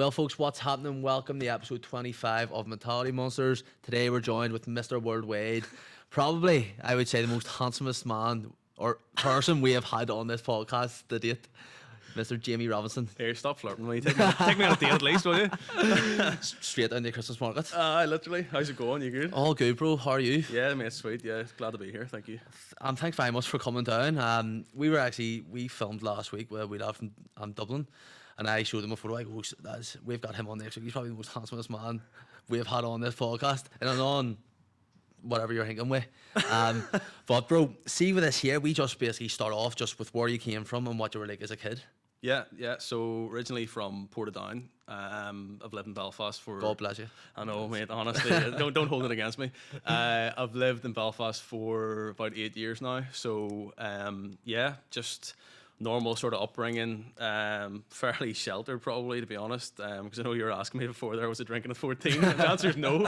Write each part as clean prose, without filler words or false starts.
Well, folks, what's happening? Welcome to episode 25 of Mentality Monsters. Today we're joined with Mr. Worldwide, probably, I would say, the most handsomest man or person we have had on this podcast to date, Mr. Jamie Robinson. Here, stop flirting with me. Take me on a date at least, will you? Straight down to the Christmas market. Literally. How's it going? You good? All good, bro. How are you? Yeah, mate, sweet. Yeah, glad to be here. Thank you. Thanks very much for coming down. We filmed last week where we left in Dublin, and I showed him a photo. I go, we've got him on next week. He's probably the most handsomest man we have had on this podcast, and on whatever you're thinking with. But bro, see with this here, we just basically start off just with where you came from and what you were like as a kid. Yeah. So originally from Portadown. I've lived in Belfast for. God bless you. I know, mate. Honestly, don't hold it against me. I've lived in Belfast for about 8 years now. So just normal sort of upbringing. Fairly sheltered, probably, to be honest. Because I know you were asking me before there was a drinking at 14. The answer is no.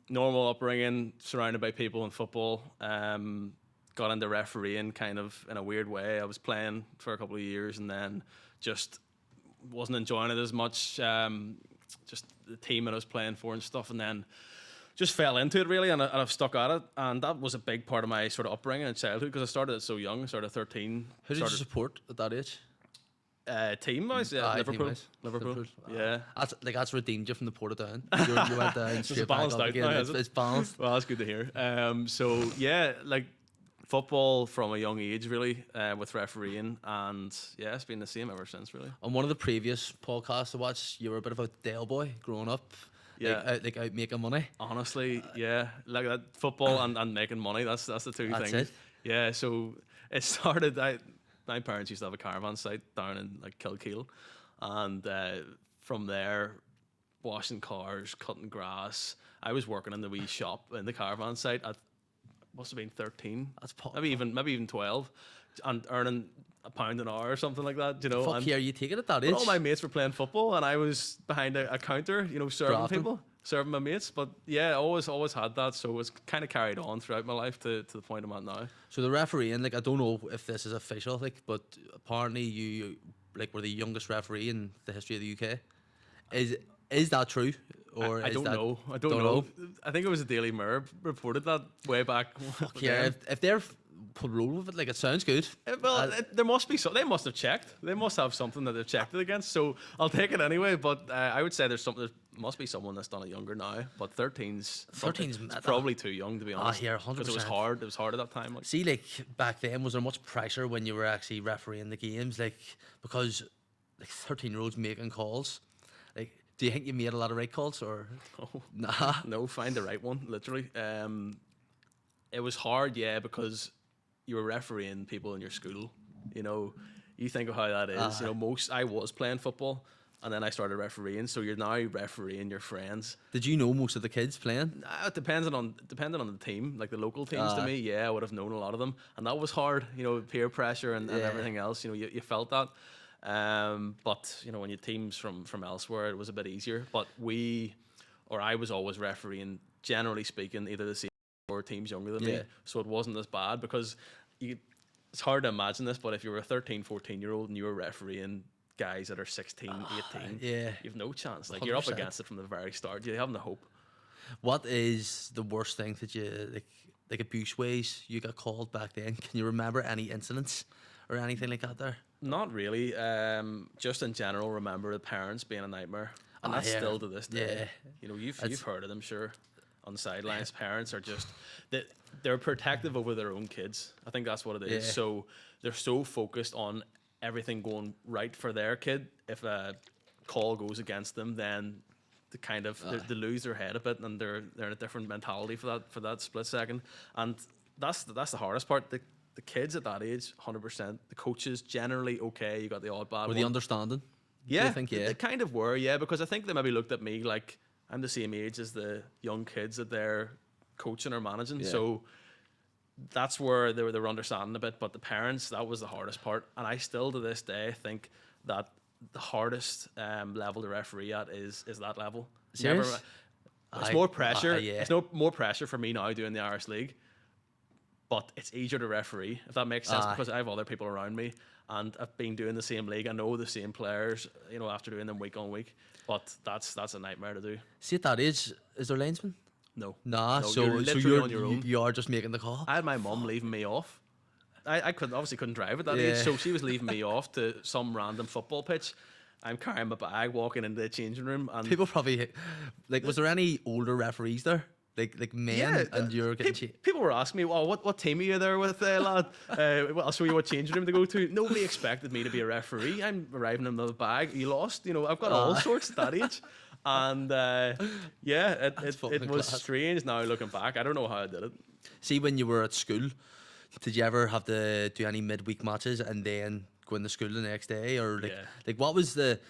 Normal upbringing, surrounded by people in football. Got into refereeing kind of in a weird way. I was playing for a couple of years and then just wasn't enjoying it as much. Just the team that I was playing for and stuff, and then just fell into it really, and I've stuck at it. And that was a big part of my sort of upbringing and childhood because I started it so young. I started 13. Who did you support at that age? Team-wise, Liverpool. Liverpool. Yeah. That's redeemed you from the Portadown. You went down straight It's back balanced up out again. now, It's balanced. Well, that's good to hear. Football from a young age, really, with refereeing, and yeah, it's been the same ever since, really. On one of the previous podcasts I watched, you were a bit of a Dale boy growing up. Yeah, out making money. Honestly, yeah, like that football and making money. That's the two That's things. it. Yeah, so it started. My parents used to have a caravan site down in like Kilkeel, and from there, washing cars, cutting grass. I was working in the wee shop in the caravan site at must have been 13. That's maybe even 12, and earning £1 an hour or something like that. You know, fuck here, you take it at that age. but all my mates were playing football, and I was behind a counter, serving Drafting. people, serving my mates. But yeah, always had that. So it's kind of carried on throughout my life to the point I'm at now. So the refereeing, I don't know if this is official, but apparently you were the youngest referee in the history of the UK. Is that true? Or I don't know. I don't know. I think it was a Daily Mirror reported that way back. Fuck yeah, if they're roll with it, it sounds good. There must be they must have checked. They must have something that they've checked it against. So I'll take it anyway. But I would say there must be someone that's done it younger now. But 13's probably too young, to be honest. Here, 100%. Because it was hard. It was hard at that time. See, back then, was there much pressure when you were actually refereeing the games? Because 13-year-olds making calls. Do you think you made a lot of right calls or no? Nah. No, find the right one. Literally, it was hard, yeah, because you were refereeing people in your school. You think of how that is. I was playing football, and then I started refereeing. So you're now refereeing your friends. Did you know most of the kids playing? It depending on the team, like the local teams. To me, yeah, I would have known a lot of them, and that was hard. Peer pressure and everything else. You felt that. But when you teams from elsewhere, it was a bit easier. But I was always refereeing, generally speaking, either the same or teams younger than me. So it wasn't as bad because it's hard to imagine this, but if you were a 13, 14-year-old and you were refereeing guys that are 16, 18, you have no chance. You're up 100%. against it from the very start. You have no hope. What is the worst thing that you, abuse ways you got called back then? Can you remember any incidents or anything like that there? Not really. Just in general, remember the parents being a nightmare, and that's still to this day. Yeah. You've heard of them, sure. On the sidelines, parents are just they're protective over their own kids. I think that's what it is. Yeah. So they're so focused on everything going right for their kid. If a call goes against them, then they lose their head a bit, and they're in a different mentality for that split second. And that's the hardest part. The kids at that age, 100%. The coaches, generally okay. You got the odd bad Were one. they understanding? Yeah, think, they kind of were, yeah, because I think they maybe looked at me like I'm the same age as the young kids that they're coaching or managing. Yeah. So that's where they were understanding a bit. But the parents, that was the hardest part. And I still, to this day, think that the hardest level to referee at is that level. Serious? It's more pressure. Yeah. It's no more pressure for me now doing the Irish League. but it's easier to referee, if that makes sense, because I have other people around me, and I've been doing the same league. I know the same players, after doing them week on week. But that's a nightmare to do. See, at that age, is there linesman? No. Nah, No, so you're literally on your own. You are just making the call. I had my mum leaving me off. I couldn't drive at that age, so she was leaving me off to some random football pitch. I'm carrying my bag, walking into the changing room, and people probably was there any older referees there? Like men, and you're getting people were asking me, "Well, what team are you there with, lad? I'll show you what changing room to go to." Nobody expected me to be a referee. I'm arriving in the bag. You lost, I've got all sorts at that age, and it was strange. Now looking back, I don't know how I did it. See, when you were at school, did you ever have to do any midweek matches and then go into school the next day, or like what was the?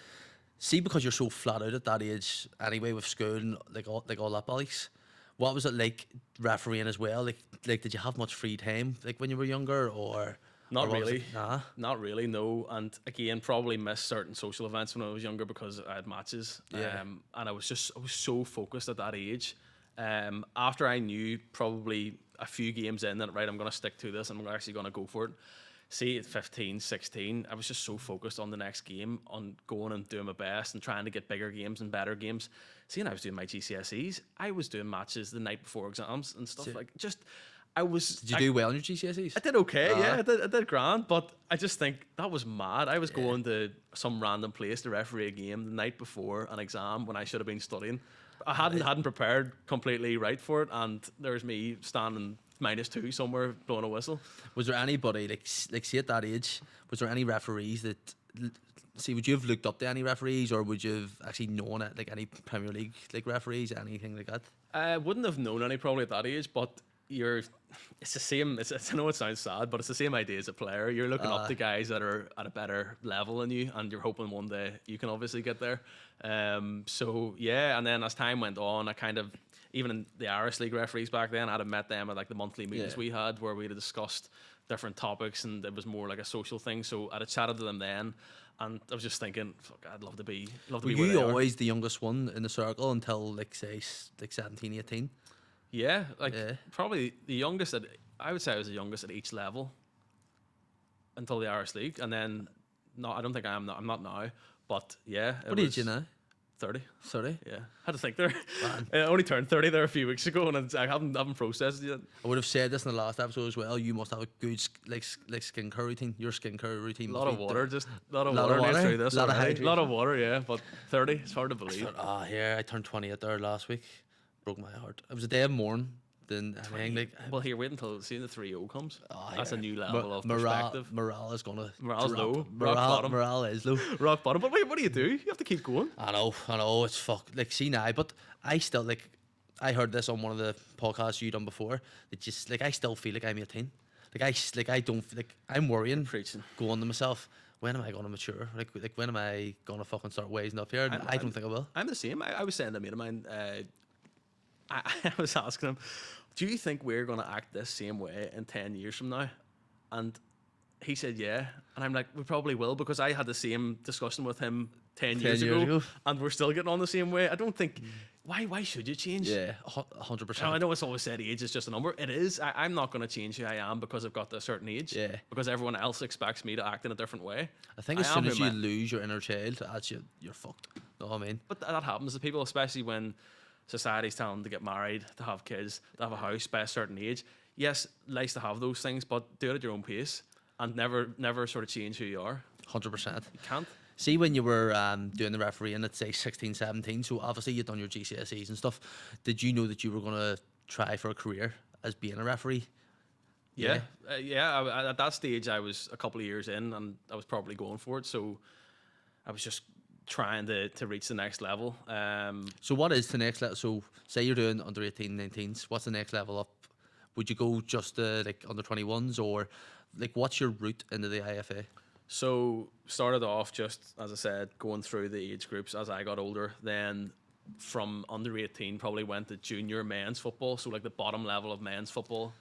See, because you're so flat out at that age anyway with school and like all that bollocks. What was it like refereeing as well? Like did you have much free time like when you were younger, or not or really? Nah, not really. No, and again, probably missed certain social events when I was younger because I had matches. And I was so focused at that age. After I knew probably a few games in that I'm going to stick to this, and I'm actually going to go for it. See, at 15, 16, I was just so focused on the next game, on going and doing my best and trying to get bigger games and better games. See, and I was doing my GCSEs. I was doing matches the night before exams and stuff. Did you do well in your GCSEs? I did okay, I did grand, but I just think that was mad. I was going to some random place to referee a game the night before an exam when I should have been studying. I hadn't prepared completely right for it, and there's me standing -2 somewhere blowing a whistle. Was there anybody like see at that age? Was there any referees that would you have looked up to any referees, or would you have actually known it like any Premier League like referees, anything like that? I wouldn't have known any probably at that age, but it's the same. I know it sounds sad, but it's the same idea as a player. You're looking up to guys that are at a better level than you, and you're hoping one day you can obviously get there. So yeah, and then as time went on, I kind of, even in the Irish League referees back then, I'd have met them at like the monthly meetings we had where we'd have discussed different topics, and it was more like a social thing. So I'd have chatted to them then, and I was just thinking, fuck, I'd love to be. Were you always the youngest one in the circle until like say like 17, 18? Yeah, probably the youngest. I would say I was the youngest at each level until the Irish League, and then no, I don't think I'm not now. But yeah, what age you now? 30. 30? Yeah, had to think there. I only turned 30 there a few weeks ago, and I haven't processed it yet. I would have said this in the last episode as well. You must have a good like skincare routine. Your skincare routine. A lot of water, just a lot of water. Through this, a lot of water. Yeah, but 30, it's hard to believe. Here I turned 28 there last week. Broke my heart. It was a day of mourning. Then I think well, here, wait until seeing the 3-0 comes. That's a new level of morale, perspective. Morale is gonna. Morale's low. Rock bottom. Morale is low. Rock bottom. But wait, what do? You have to keep going. I know. It's like see now, but I still like. I heard this on one of the podcasts you done before. That just like I still feel like I'm 18. I don't like I'm worrying. Preaching. Going to myself. When am I going to mature? Like when am I going to fucking start wising up here? I don't think I will. I'm the same. I was saying to a mate of mine. I was asking him, do you think we're going to act this same way in 10 years from now? And he said, yeah. And I'm like, we probably will, because I had the same discussion with him 10 years ago, and we're still getting on the same way. I don't think, why should you change? Yeah, 100%. I know it's always said age is just a number. It is. I'm not going to change who I am because I've got a certain age. Yeah. Because everyone else expects me to act in a different way. I think as soon as you lose your inner child, you're fucked. You know what I mean? But that happens to people, especially when society's telling them to get married, to have kids, to have a house by a certain age. Yes, nice to have those things, but do it at your own pace and never sort of change who you are. 100%. You can't. See, when you were doing the refereeing at say 16, 17, so obviously you'd done your GCSEs and stuff, did you know that you were going to try for a career as being a referee? Yeah. At that stage, I was a couple of years in, and I was probably going for it, so I was just trying to reach the next level. So what is the next level? So say you're doing under 18, 19s, what's the next level up? Would you go just like under 21s, or like what's your route into the IFA? So started off just, as I said, going through the age groups as I got older. Then from under 18 probably went to junior men's football, so like the bottom level of men's football.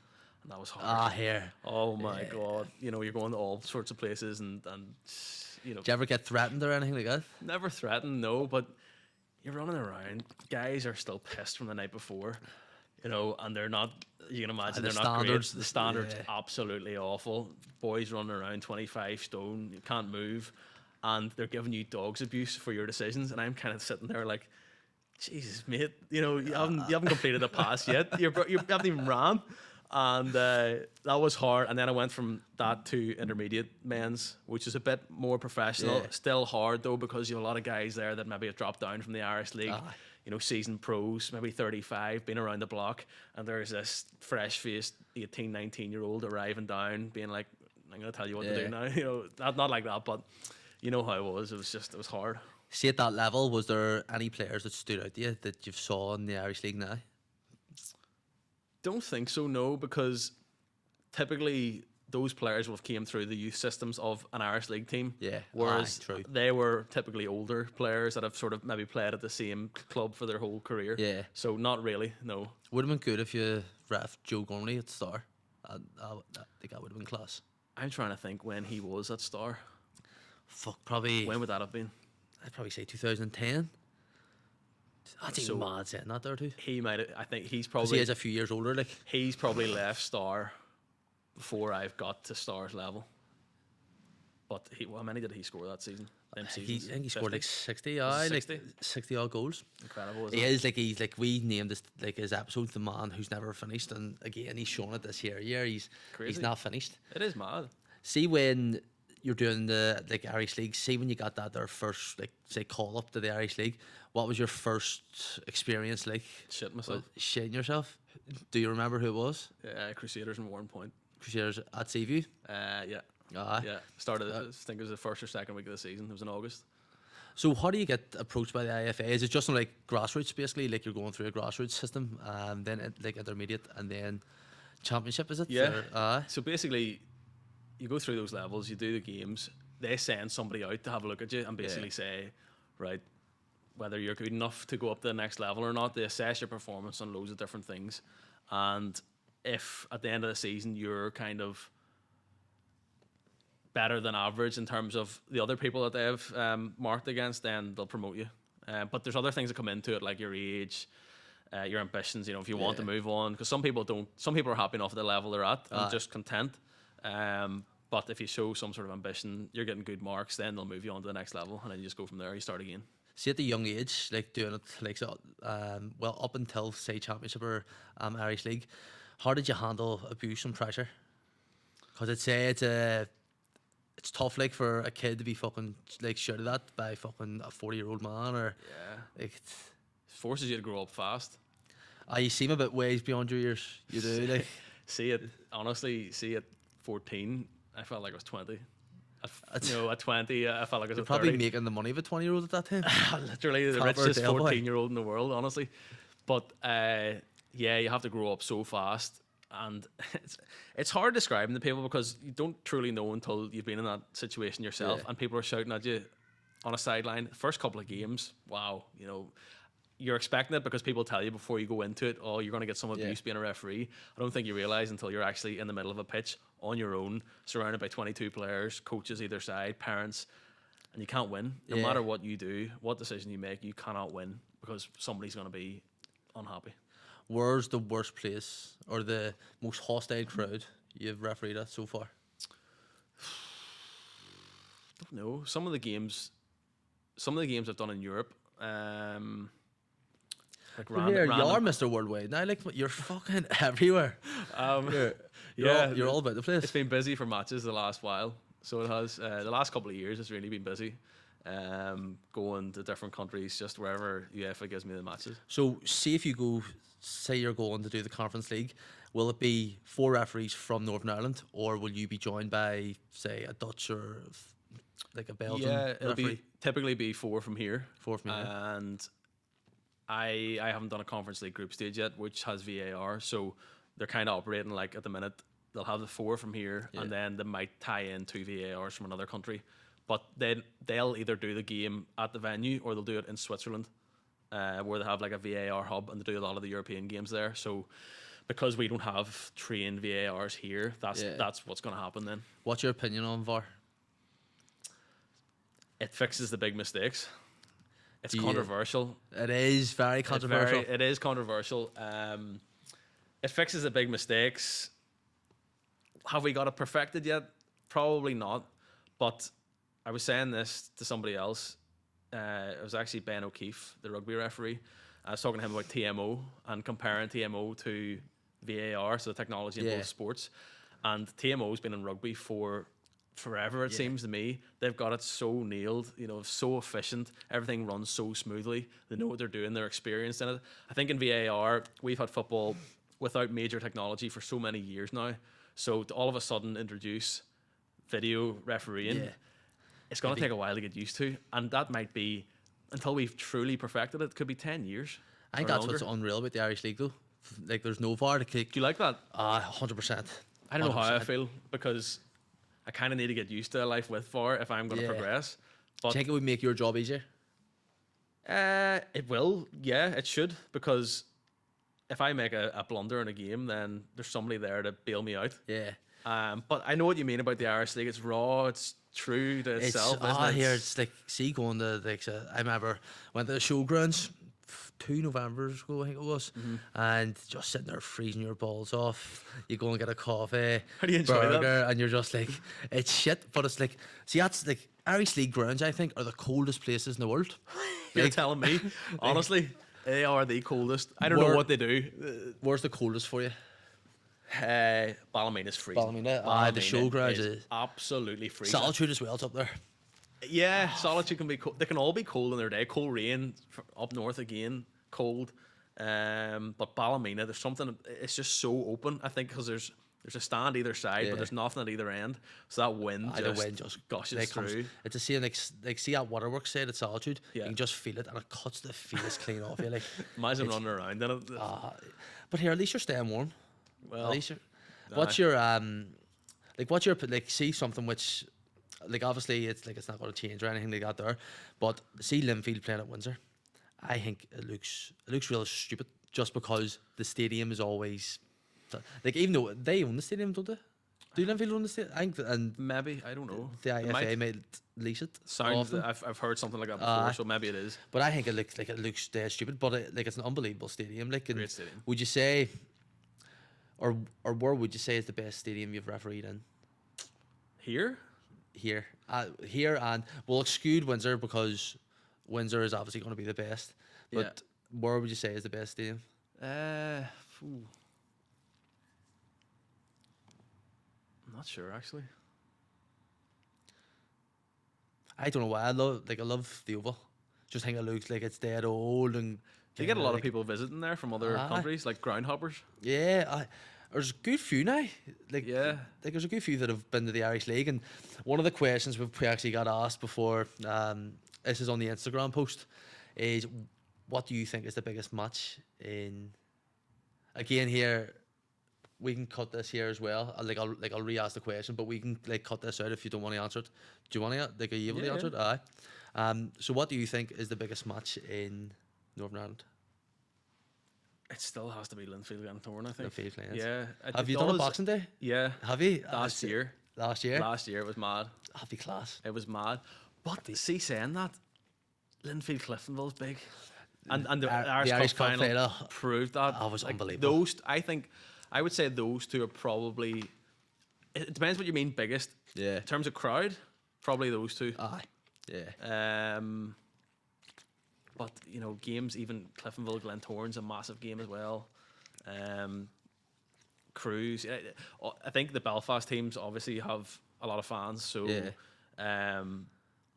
And that was hard. Here. Oh my God. You're going to all sorts of places and Did you ever get threatened or anything like that? Never threatened, no, but you're running around. Guys are still pissed from the night before. you know, and they're not. You can imagine the they're not great. standards, The standards yeah. absolutely awful. Boys running around 25 stone, you can't move, and they're giving you dogs abuse for your decisions. And I'm kind of sitting there like, Jesus, mate, you know, you haven't completed a pass yet. You haven't even ran, and that was hard. And then I went from that to intermediate men's, which is a bit more professional. Yeah. Still hard though, because you have a lot of guys there that maybe have dropped down from the Irish League. Aye. You know, seasoned pros, maybe 35, been around the block, and there's this fresh-faced 18, 19-year-old arriving down, being like, I'm going to tell you what to do now. You know, not like that, but you know how it was. It was hard. See, at that level, was there any players that stood out to you that you've saw in the Irish League now? Don't think so, no, because typically those players will have came through the youth systems of an Irish League team. Yeah, Whereas true. they were typically older players that have sort of maybe played at the same club for their whole career. Yeah. So not really, no. Would have been good if you ref Joe Gormley at Star. I think that would have been class. I'm trying to think when he was at Star. Fuck, probably. When would that have been? I'd probably say 2010. That's even So- mad saying that there too. He might. I think he's 'Cause he probably is a few years older, like. he's probably left Star before I've got to Star's level. But how many did he score that season? Them I seasons? think he scored like 50? 60, Was it like 60? 60 odd goals. Incredible. Isn't He it? is like we named this like his episode the man who's never finished, and again he's shown it this year. He's Crazy. not finished. It is mad. See when you're doing the like Irish League. See when you got that their first like say call up to the Irish League. What was your first experience like? Shit myself. Shitting yourself. Do you remember who it was? Crusaders and Warren Point. Crusaders at Seaview. Yeah. Aye. Yeah. Started. I think it was the first or second week of the season. It was in August. So how do you get approached by the IFA? Is it just on like grassroots basically, like you're going through a grassroots system, then like intermediate and then championship? Is it? Yeah. Or, aye. So basically, you go through those levels. You do the games. They send somebody out to have a look at you and basically say, right, whether you're good enough to go up to the next level or not. They assess your performance on loads of different things, and if at the end of the season you're kind of better than average in terms of the other people that they've marked against, then they'll promote you. But there's other things that come into it, like your age, your ambitions. You know, if you want to move on, because some people don't. Some people are happy enough at the level they're at and just content. But if you show some sort of ambition, you're getting good marks, then they'll move you on to the next level, and then you just go from there. You start again. See at the young age, like doing it like so, well up until say championship or Irish League, how did you handle abuse and pressure? Because I'd say it's tough like for a kid to be fucking like shouted at by fucking a 40-year-old man or like. It forces you to grow up fast. You seem a bit ways beyond your years. You do like. Honestly, at 14, I felt like I was 20. At 20, I felt like I was You're at probably 30. making the money of a 20-year-old at that time. Literally the Proper richest Del Boy. 14-year-old in the world, honestly. But you have to grow up so fast, and it's hard describing to people because you don't truly know until you've been in that situation yourself, and people are shouting at you on a sideline. First couple of games, wow, you know, you're expecting it because people tell you before you go into it, oh, you're going to get some abuse being a referee. I don't think you realize until you're actually in the middle of a pitch on your own, surrounded by 22 players, coaches either side, parents, and you can't win. No matter what you do, what decision you make, you cannot win because somebody's going to be unhappy. Where's the worst place or the most hostile crowd you've refereed at so far? Don't know. Some of the games I've done in Europe, like You are Mr. Worldwide now. Like you're fucking everywhere. You're all about the place. It's been busy for matches the last while, so it has. The last couple of years, it's really been busy. Going to different countries, just wherever UEFA gives me the matches. So, see if you go, say you're going to do the Conference League, will it be 4 referees from Northern Ireland, or will you be joined by, say, a Dutch or like a Belgian It'll referee? typically be 4 from here. 4 from here. And I haven't done a Conference League group stage yet, which has VAR. So they're kind of operating like at the minute they'll have the 4 from here, and then they might tie in 2 VARs from another country. But then they'll either do the game at the venue or they'll do it in Switzerland, where they have like a VAR hub and they do a lot of the European games there. So because we don't have trained VARs here, that's what's going to happen then. What's your opinion on VAR? It fixes the big mistakes. It's controversial. It is very controversial. It is controversial. it fixes the big mistakes. Have we got it perfected yet? Probably not. But I was saying this to somebody else. It was actually Ben O'Keefe, the rugby referee. I was talking to him about TMO and comparing TMO to VAR, so the technology in both sports. And TMO's been in rugby for forever, it seems to me. They've got it so nailed, so efficient. Everything runs so smoothly. They know what they're doing. They're experienced in it. I think in VAR, we've had football without major technology for so many years now. So to all of a sudden introduce video refereeing, it's going to take a while to get used to. And that might be, until we've truly perfected it, could be 10 years. I think that's what's unreal about the Irish League, though. Like, there's no VAR to kick. Do you like that? 100%. I don't know how I feel, because I kind of need to get used to a life with VAR if I'm going to progress. But do you think it would make your job easier? It will, yeah, it should, because if I make a blunder in a game, then there's somebody there to bail me out. Yeah. But I know what you mean about the Irish League. It's raw, it's true to itself. It's like, see, going to, like, I remember went to the showgrounds 2 Novembers ago, I think it was, and just sitting there freezing your balls off. You go and get a coffee, how do you enjoy burger, that? and you're just like, it's shit, but it's like, see, that's like Irish League grounds, I think, are the coldest places in the world. You're telling me, honestly, they are the coldest. I don't know what they do. Where's the coldest for you? Ballymena is freezing. Ballymena, the showgrounds is absolutely freezing. Solitude as well, it's up there. Yeah, Solitude can be cold. They can all be cold in their day. Cold rain up north again, cold. But Ballymena, there's something. It's just so open. I think because there's a stand either side, but there's nothing at either end. So that wind just gushes through. It's the same. Like see that waterworks side at Solitude. Yeah. You can just feel it, and it cuts the face clean off you. Like imagine running around in it. But here, at least you're staying warm. Well, at least you're. What's your see something which. Like, obviously, it's not going to change or anything like that there, but see Linfield playing at Windsor, I think it looks real stupid just because the stadium is always like, even though they own the stadium, don't they? Do Linfield own the stadium? I think and maybe, I don't know. The IFA might lease it. Sounds. I've heard something like that before, so maybe it is. But I think it looks dead stupid. But it's an unbelievable stadium. Like, great stadium. Would you say, or where would you say is the best stadium you've refereed in? Here, and we'll exclude Windsor because Windsor is obviously going to be the best. But where would you say is the best stadium? I'm not sure actually. I don't know why I love the Oval. Just think it looks like it's dead old and. You get a lot of people visiting there from other countries, like ground hoppers. Yeah, there's a good few now. Like there's a good few that have been to the Irish League, and one of the questions we actually got asked before, this is on the Instagram post, is what do you think is the biggest match in? Again, here we can cut this here as well. I'll re-ask the question, but we can cut this out if you don't want to answer it. Do you want to? Are you able to answer it? Aye. So what do you think is the biggest match in Northern Ireland? It still has to be Linfield Glentoran, I think. Linfield, yeah. Have you done a Boxing Day? Yeah. Have you? Last year. Last year It was mad. That'd be class. It was mad. But see, saying that, Linfield Cliftonville's big. And the Irish Cup final proved that. That was unbelievable. I would say those two are probably. It depends what you mean biggest. Yeah. In terms of crowd, probably those two. Aye. Yeah. But games, even Cliftonville Glentoran's a massive game as well. Crews. I think the Belfast teams obviously have a lot of fans. So. Yeah.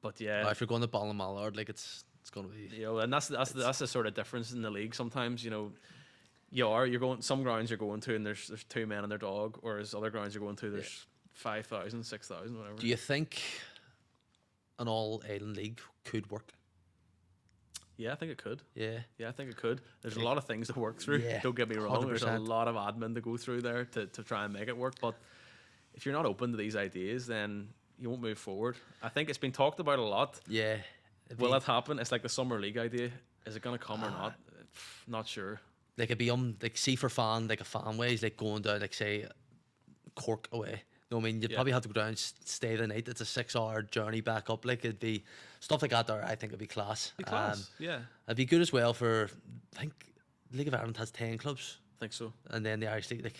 But yeah. If you're going to Ballymallard, it's going to be. And that's the sort of difference in the league. Sometimes you're going some grounds you're going to and there's 2 men and their dog, whereas other grounds you're going to there's 5,000, 6,000, whatever. Do you think an all-Ireland league could work? Yeah, I think it could. Yeah, I think it could. There's a lot of things to work through. Yeah, don't get me wrong. 100%. There's a lot of admin to go through there to try and make it work. But if you're not open to these ideas, then you won't move forward. I think it's been talked about a lot. Yeah. Will it happen? It's like the summer league idea. Is it going to come or not? Not sure. Like it'd be see for fan, like a fan ways, like going down, like say Cork away. You know what I mean? You'd probably have to go down, stay the night. It's a 6-hour journey back up. Like it'd be stuff like that. There, I think it'd be class. Yeah. It'd be good as well for. I think League of Ireland has 10 clubs think so. And then the Irish League, like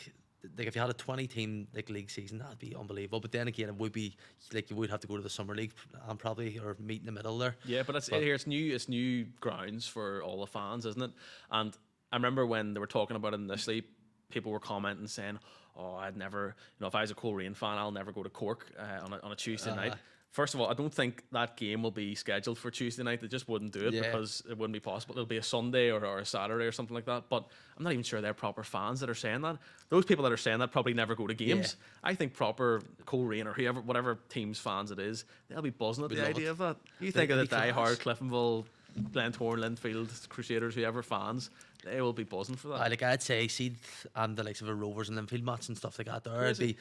if you had a 20-team like league season, that'd be unbelievable. But then again, it would be like you would have to go to the summer league and probably or meet in the middle there. Yeah, but it's new grounds for all the fans, isn't it? And I remember when they were talking about it initially, people were commenting saying, "Oh, I'd never, if I was a Coleraine fan, I'll never go to Cork on a Tuesday night." First of all, I don't think that game will be scheduled for Tuesday night. They just wouldn't do it because it wouldn't be possible. It'll be a Sunday or a Saturday or something like that. But I'm not even sure they're proper fans that are saying that. Those people that are saying that probably never go to games. I think proper Coleraine or whatever team's fans it is, they'll be buzzing at the idea of that. You think of the die-hard Cliftonville, Glentoran, Linfield, Crusaders, whoever fans, they will be buzzing for that. Like I'd say, see, the likes of a Rovers and Linfield match and stuff like that. There, it'd be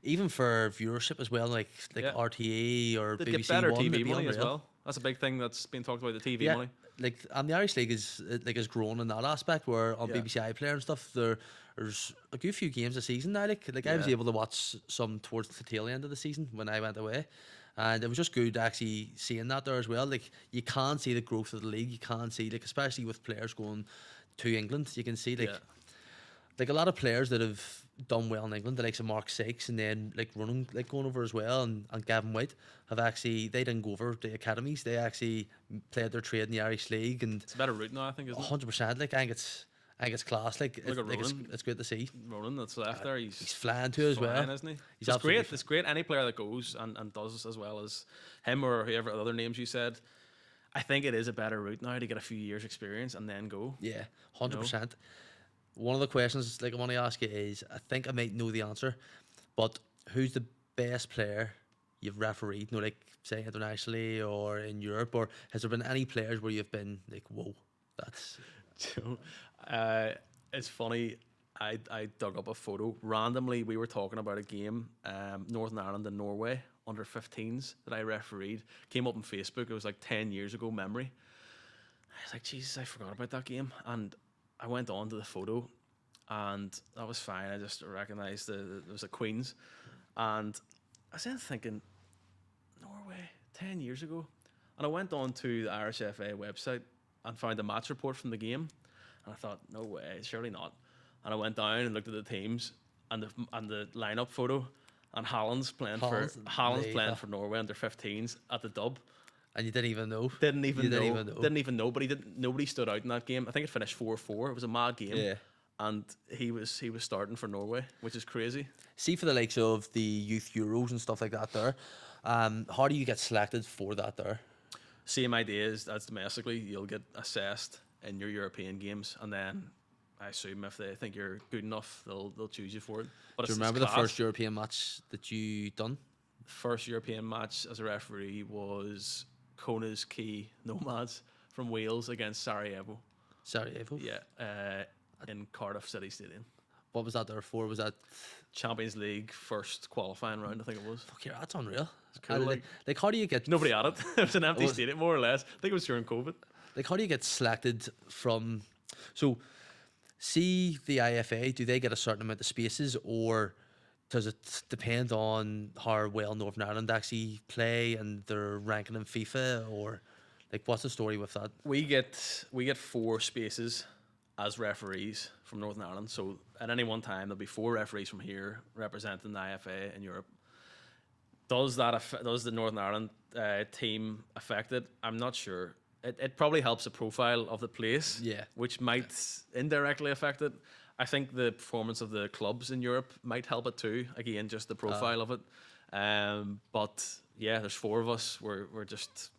even for viewership as well, like RTE or They'd BBC get better One, TV money as well. That's a big thing that's been talked about, the TV money. Like the Irish League is grown in that aspect where on BBC iPlayer and stuff there's a good few games a season now. Like I was able to watch some towards the tail end of the season when I went away. And it was just good actually seeing that there as well. Like you can see the growth of the league. You can see especially with players going to England, you can see like a lot of players that have done well in England, the likes of Mark Sykes and then running going over as well, and Gavin White have actually they didn't go over to the academies. They actually played their trade in the Irish League, and it's a better route now, I think, isn't it? 100%. Like I think it's class. It's good to see. Ronan that's left there. He's flying too as well, isn't he? It's great. It's great. Any player that goes and does as well as him or whoever other names you said. I think it is a better route now to get a few years experience and then go. Yeah, 100%. One of the questions I want to ask you is, I think I might know the answer, but who's the best player you've refereed? Say internationally or in Europe, or has there been any players where you've been like, whoa, that's. It's funny. I dug up a photo randomly. We were talking about a game, Northern Ireland and Norway under 15s that I refereed. Came up on Facebook. It was like 10 years ago. Memory. I was like, Jesus, I forgot about that game, and I went on to the photo, and that was fine. I just recognised there was a Queens, and I was then thinking, Norway 10 years ago, and I went on to the Irish FA website and found a match report from the game, and I thought, no way, surely not. And I went down and looked at the teams and the lineup photo, and Holland's playing for Norway under 15s at the dub. And you didn't even know. Didn't even know. But nobody stood out in that game. I think it finished 4-4. It was a mad game. Yeah. And he was starting for Norway, which is crazy. See, for the likes of the youth Euros and stuff like that there, how do you get selected for that there? Same idea as domestically. You'll get assessed in your European games, and then I assume if they think you're good enough, they'll choose you for it. But do you remember the first European match that you done? The first European match as a referee was Kona's Key Nomads from Wales against Sarajevo. Sarajevo? Yeah, in Cardiff City Stadium. What was that there for? Was that Champions League first qualifying round, I think it was. Fuck yeah, that's unreal. It's cool, like how do you get... Nobody at it. It was an empty stadium, more or less. I think it was during COVID. Like how do you get selected from... So, see the IFA, do they get a certain amount of spaces, or does it depend on how well Northern Ireland actually play and their ranking in FIFA, or like what's the story with that? We get 4 spaces as referees from Northern Ireland. So at any one time there'll be 4 referees from here representing the IFA in Europe. Does the Northern Ireland team affect it? I'm not sure. It probably helps the profile of the place, which might indirectly affect it. I think the performance of the clubs in Europe might help it too. Again, just the profile of it. But yeah, there's 4 of us. We're just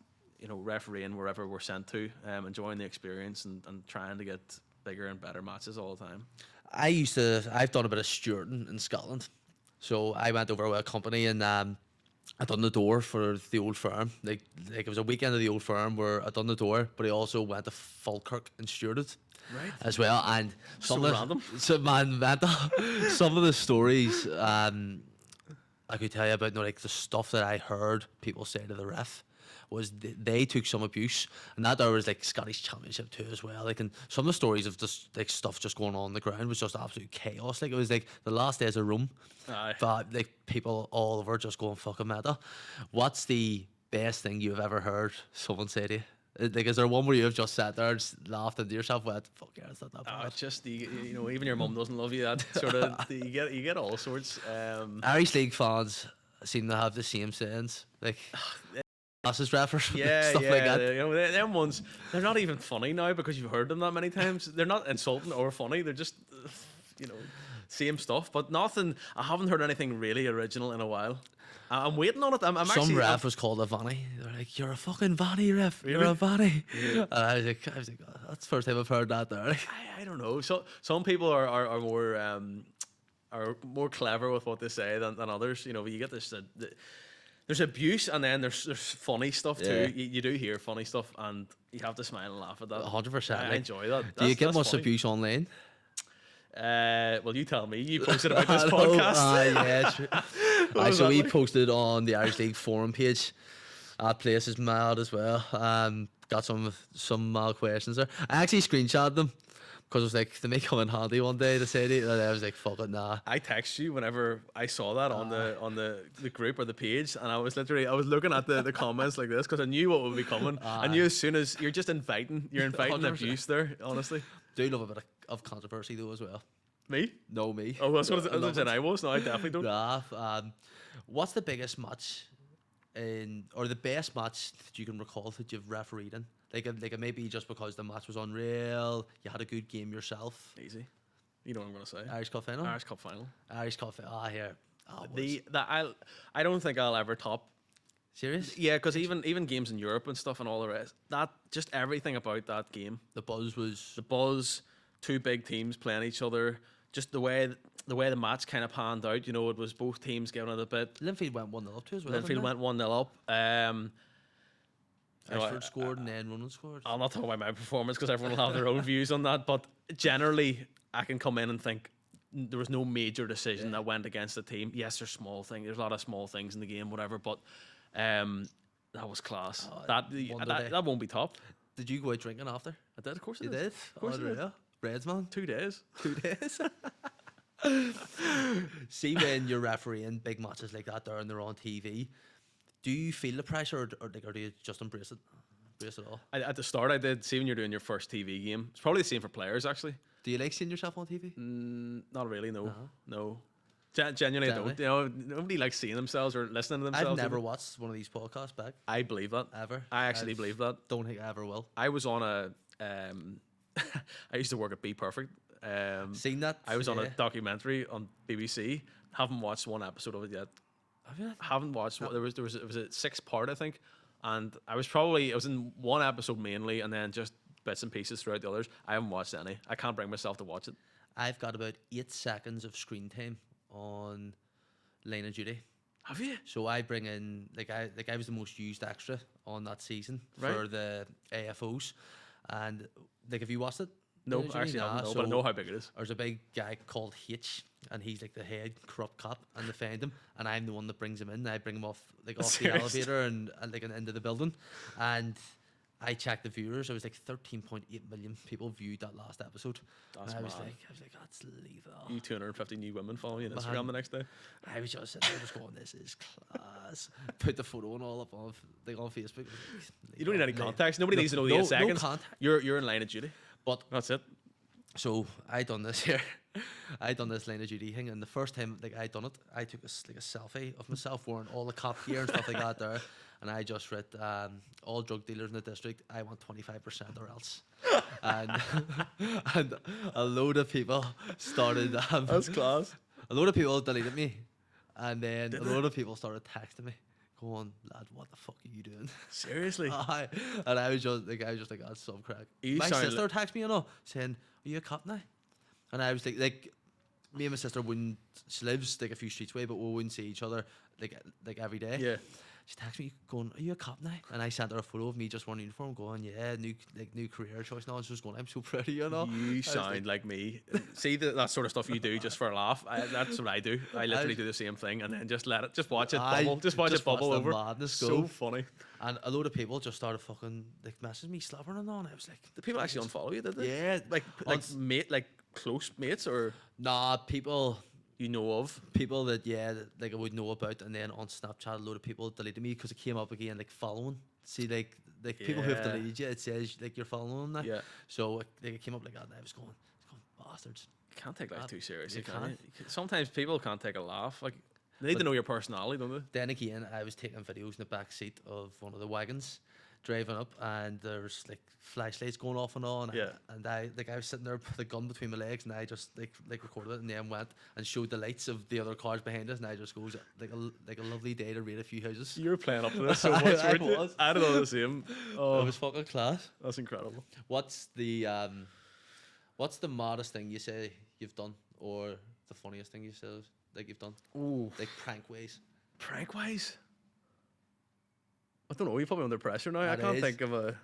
refereeing wherever we're sent to, enjoying the experience and trying to get bigger and better matches all the time. I've done a bit of stewarding in Scotland, so I went over with a company and I done the door for the old firm. Like it was a weekend of the old firm where I done the door, but I also went to Falkirk and stewarded as well. And some of the stories I could tell you about, like the stuff that I heard people say to the ref was they took some abuse, and that there was like Scottish Championship too as well. Like, and some of the stories of just like stuff just going on the ground was just absolute chaos. Like it was like the last days of Rome, but like people all over just going fucking meta. What's the best thing you've ever heard someone say to you Like, is there one where you have just sat there and just laughed into yourself? Went, fuck yeah, it's not that bad. It's just even your mum doesn't love you. That sort of you get all sorts. Irish League fans seem to have the same sayings, like glasses rappers, stuff like that. Them ones, they're not even funny now because you've heard them that many times. They're not insulting or funny. They're just same stuff, but nothing. I haven't heard anything really original in a while. I'm waiting on it. I'm Some actually, ref was called a Vanny. They're like, "You're a fucking Vanny ref. You're a Vanny." And I was like, oh, that's the first time I've heard that there. I don't know. So some people are more clever with what they say than others. You get this. There's abuse and then there's funny stuff too. You do hear funny stuff and you have to smile and laugh at that. 100%. I enjoy that. Do you get much funny. abuse online? Well, you tell me. You posted about this podcast. Yeah, true. So we posted on the Irish League forum page. That place is mad as well. Got some mad questions there. I actually screenshotted them because it was like, they may come in handy one day to say it. And I was like, fuck it, nah. I texted you whenever I saw that on the group or the page, and I was looking at the comments like this because I knew what would be coming. I knew as soon as you're inviting 100%. Abuse there. Honestly, do love a bit of controversy though as well. Me? No, me. Oh, that's what I was. No, I definitely don't. Nah, what's the biggest match or the best match that you can recall that you've refereed in? Like it may be just because the match was unreal, you had a good game yourself. Easy. You know what I'm going to say. Irish Cup final? Irish Cup final. Irish Cup final. Here. I don't think I'll ever top. Serious? Yeah, because even games in Europe and stuff and all the rest, that just everything about that game. The buzz, two big teams playing each other, just the way the match kind of panned out. It was both teams giving it a bit. Linfield went 1-0 up too as well. Linfield went 1-0 up. Ashford scored and then Ronan scored. I'll not talk about my performance because everyone will have their own views on that. But generally, I can come in and think there was no major decision that went against the team. Yes, there's small things. There's a lot of small things in the game, whatever. But that was class. That won't be top. Did you go out drinking after? I did, of course. You did? Of course, I did. Yeah. Reds, man. 2 days. 2 days. See, when you're refereeing big matches like that there and they're on TV, do you feel the pressure or do you just embrace it? Embrace it all? At the start, I did. See, when you're doing your first TV game, it's probably the same for players, actually. Do you like seeing yourself on TV? Not really, no. No. Genuinely, I don't. Nobody likes seeing themselves or listening to themselves. I've never watched one of these podcasts back. I believe that. Ever. I actually believe that. Don't think I ever will. I was on a... I used to work at Be Perfect. Seen that? I was on a documentary on BBC. Haven't watched one episode of it yet. Have you? Haven't watched. No. It was a 6-part, I think, and I was in one episode mainly, and then just bits and pieces throughout the others. I haven't watched any. I can't bring myself to watch it. I've got about 8 seconds of screen time on Line of Duty. Have you? So I bring in I was the most used extra on that season Right. for the AFOs, and have you watched it? No, Line of Duty? actually, I Nah, haven't, but I know how big it is. There's a big guy called H, and he's like the head corrupt cop, and they find him, and I'm the one that brings him in. I bring him off the Seriously? elevator and into the building, and I checked the viewers. It was like 13.8 million people viewed that last episode. That's and I was mad. like, that's lethal. You 250 new women follow you on Man. Instagram the next day. I was just sitting there just going, this is class. Put the photo and all up on Facebook. You don't need any context. Nobody needs to know the 8 seconds. No context. You're in Line of Duty. But That's it. so I done this here. I done this Line of Duty thing, and the first time I done it, I took a selfie of myself wearing all the cop gear and stuff like that there, and I just wrote, all drug dealers in the district, I want 25% or else. and a load of people started. That's class. A load of people deleted me, and then a load of people started texting me, going, "Lad, what the fuck are you doing?" Seriously. And I was just like, "That's some crack." You My sound sister texted me, saying, "Are you a cop now?" And I was like, me and my sister wouldn't. She lives like a few streets away, but we wouldn't see each other like every day. Yeah. She texted me going, "Are you a cop now?" And I sent her a photo of me just wearing uniform, going, "Yeah, new career choice." Now and she was going, "I'm so proud of you." You sound like me. See that sort of stuff you do just for a laugh. That's what I do. I literally do the same thing, and then just watch it bubble. Just watch it bubble the over. madness go. So funny. And a load of people just started fucking messaging me, slapping and on. I was like, Did people actually unfollow you? Did they? yeah, Like close mates or? Nah, people you know of. People that like I would know about, and then on Snapchat a load of people deleted me because it came up again like following. See, like people who have Yeah. deleted you, it says like you're following them now. Yeah. So like it came up like that, and I was going bastards. You can't take life too seriously. You Can can't. you? Sometimes people can't take a laugh. Like they need to know your personality, don't they? Then again, I was taking videos in the back seat of one of the wagons, driving up, and there's like flashlights going off and on. Yeah. And I was sitting there with a gun between my legs, and I just like recorded it, and then went and showed the lights of the other cars behind us, and I just goes like a lovely day to raid a few houses. You were playing up to this so much. I weren't you? was. I don't know the same. It Oh, was fucking class. that's incredible. What's the maddest thing you say you've done, or the funniest thing you said like you've done, Ooh, like prank ways? prank wise. I don't know. You put me under pressure now. I That can't is. think of a.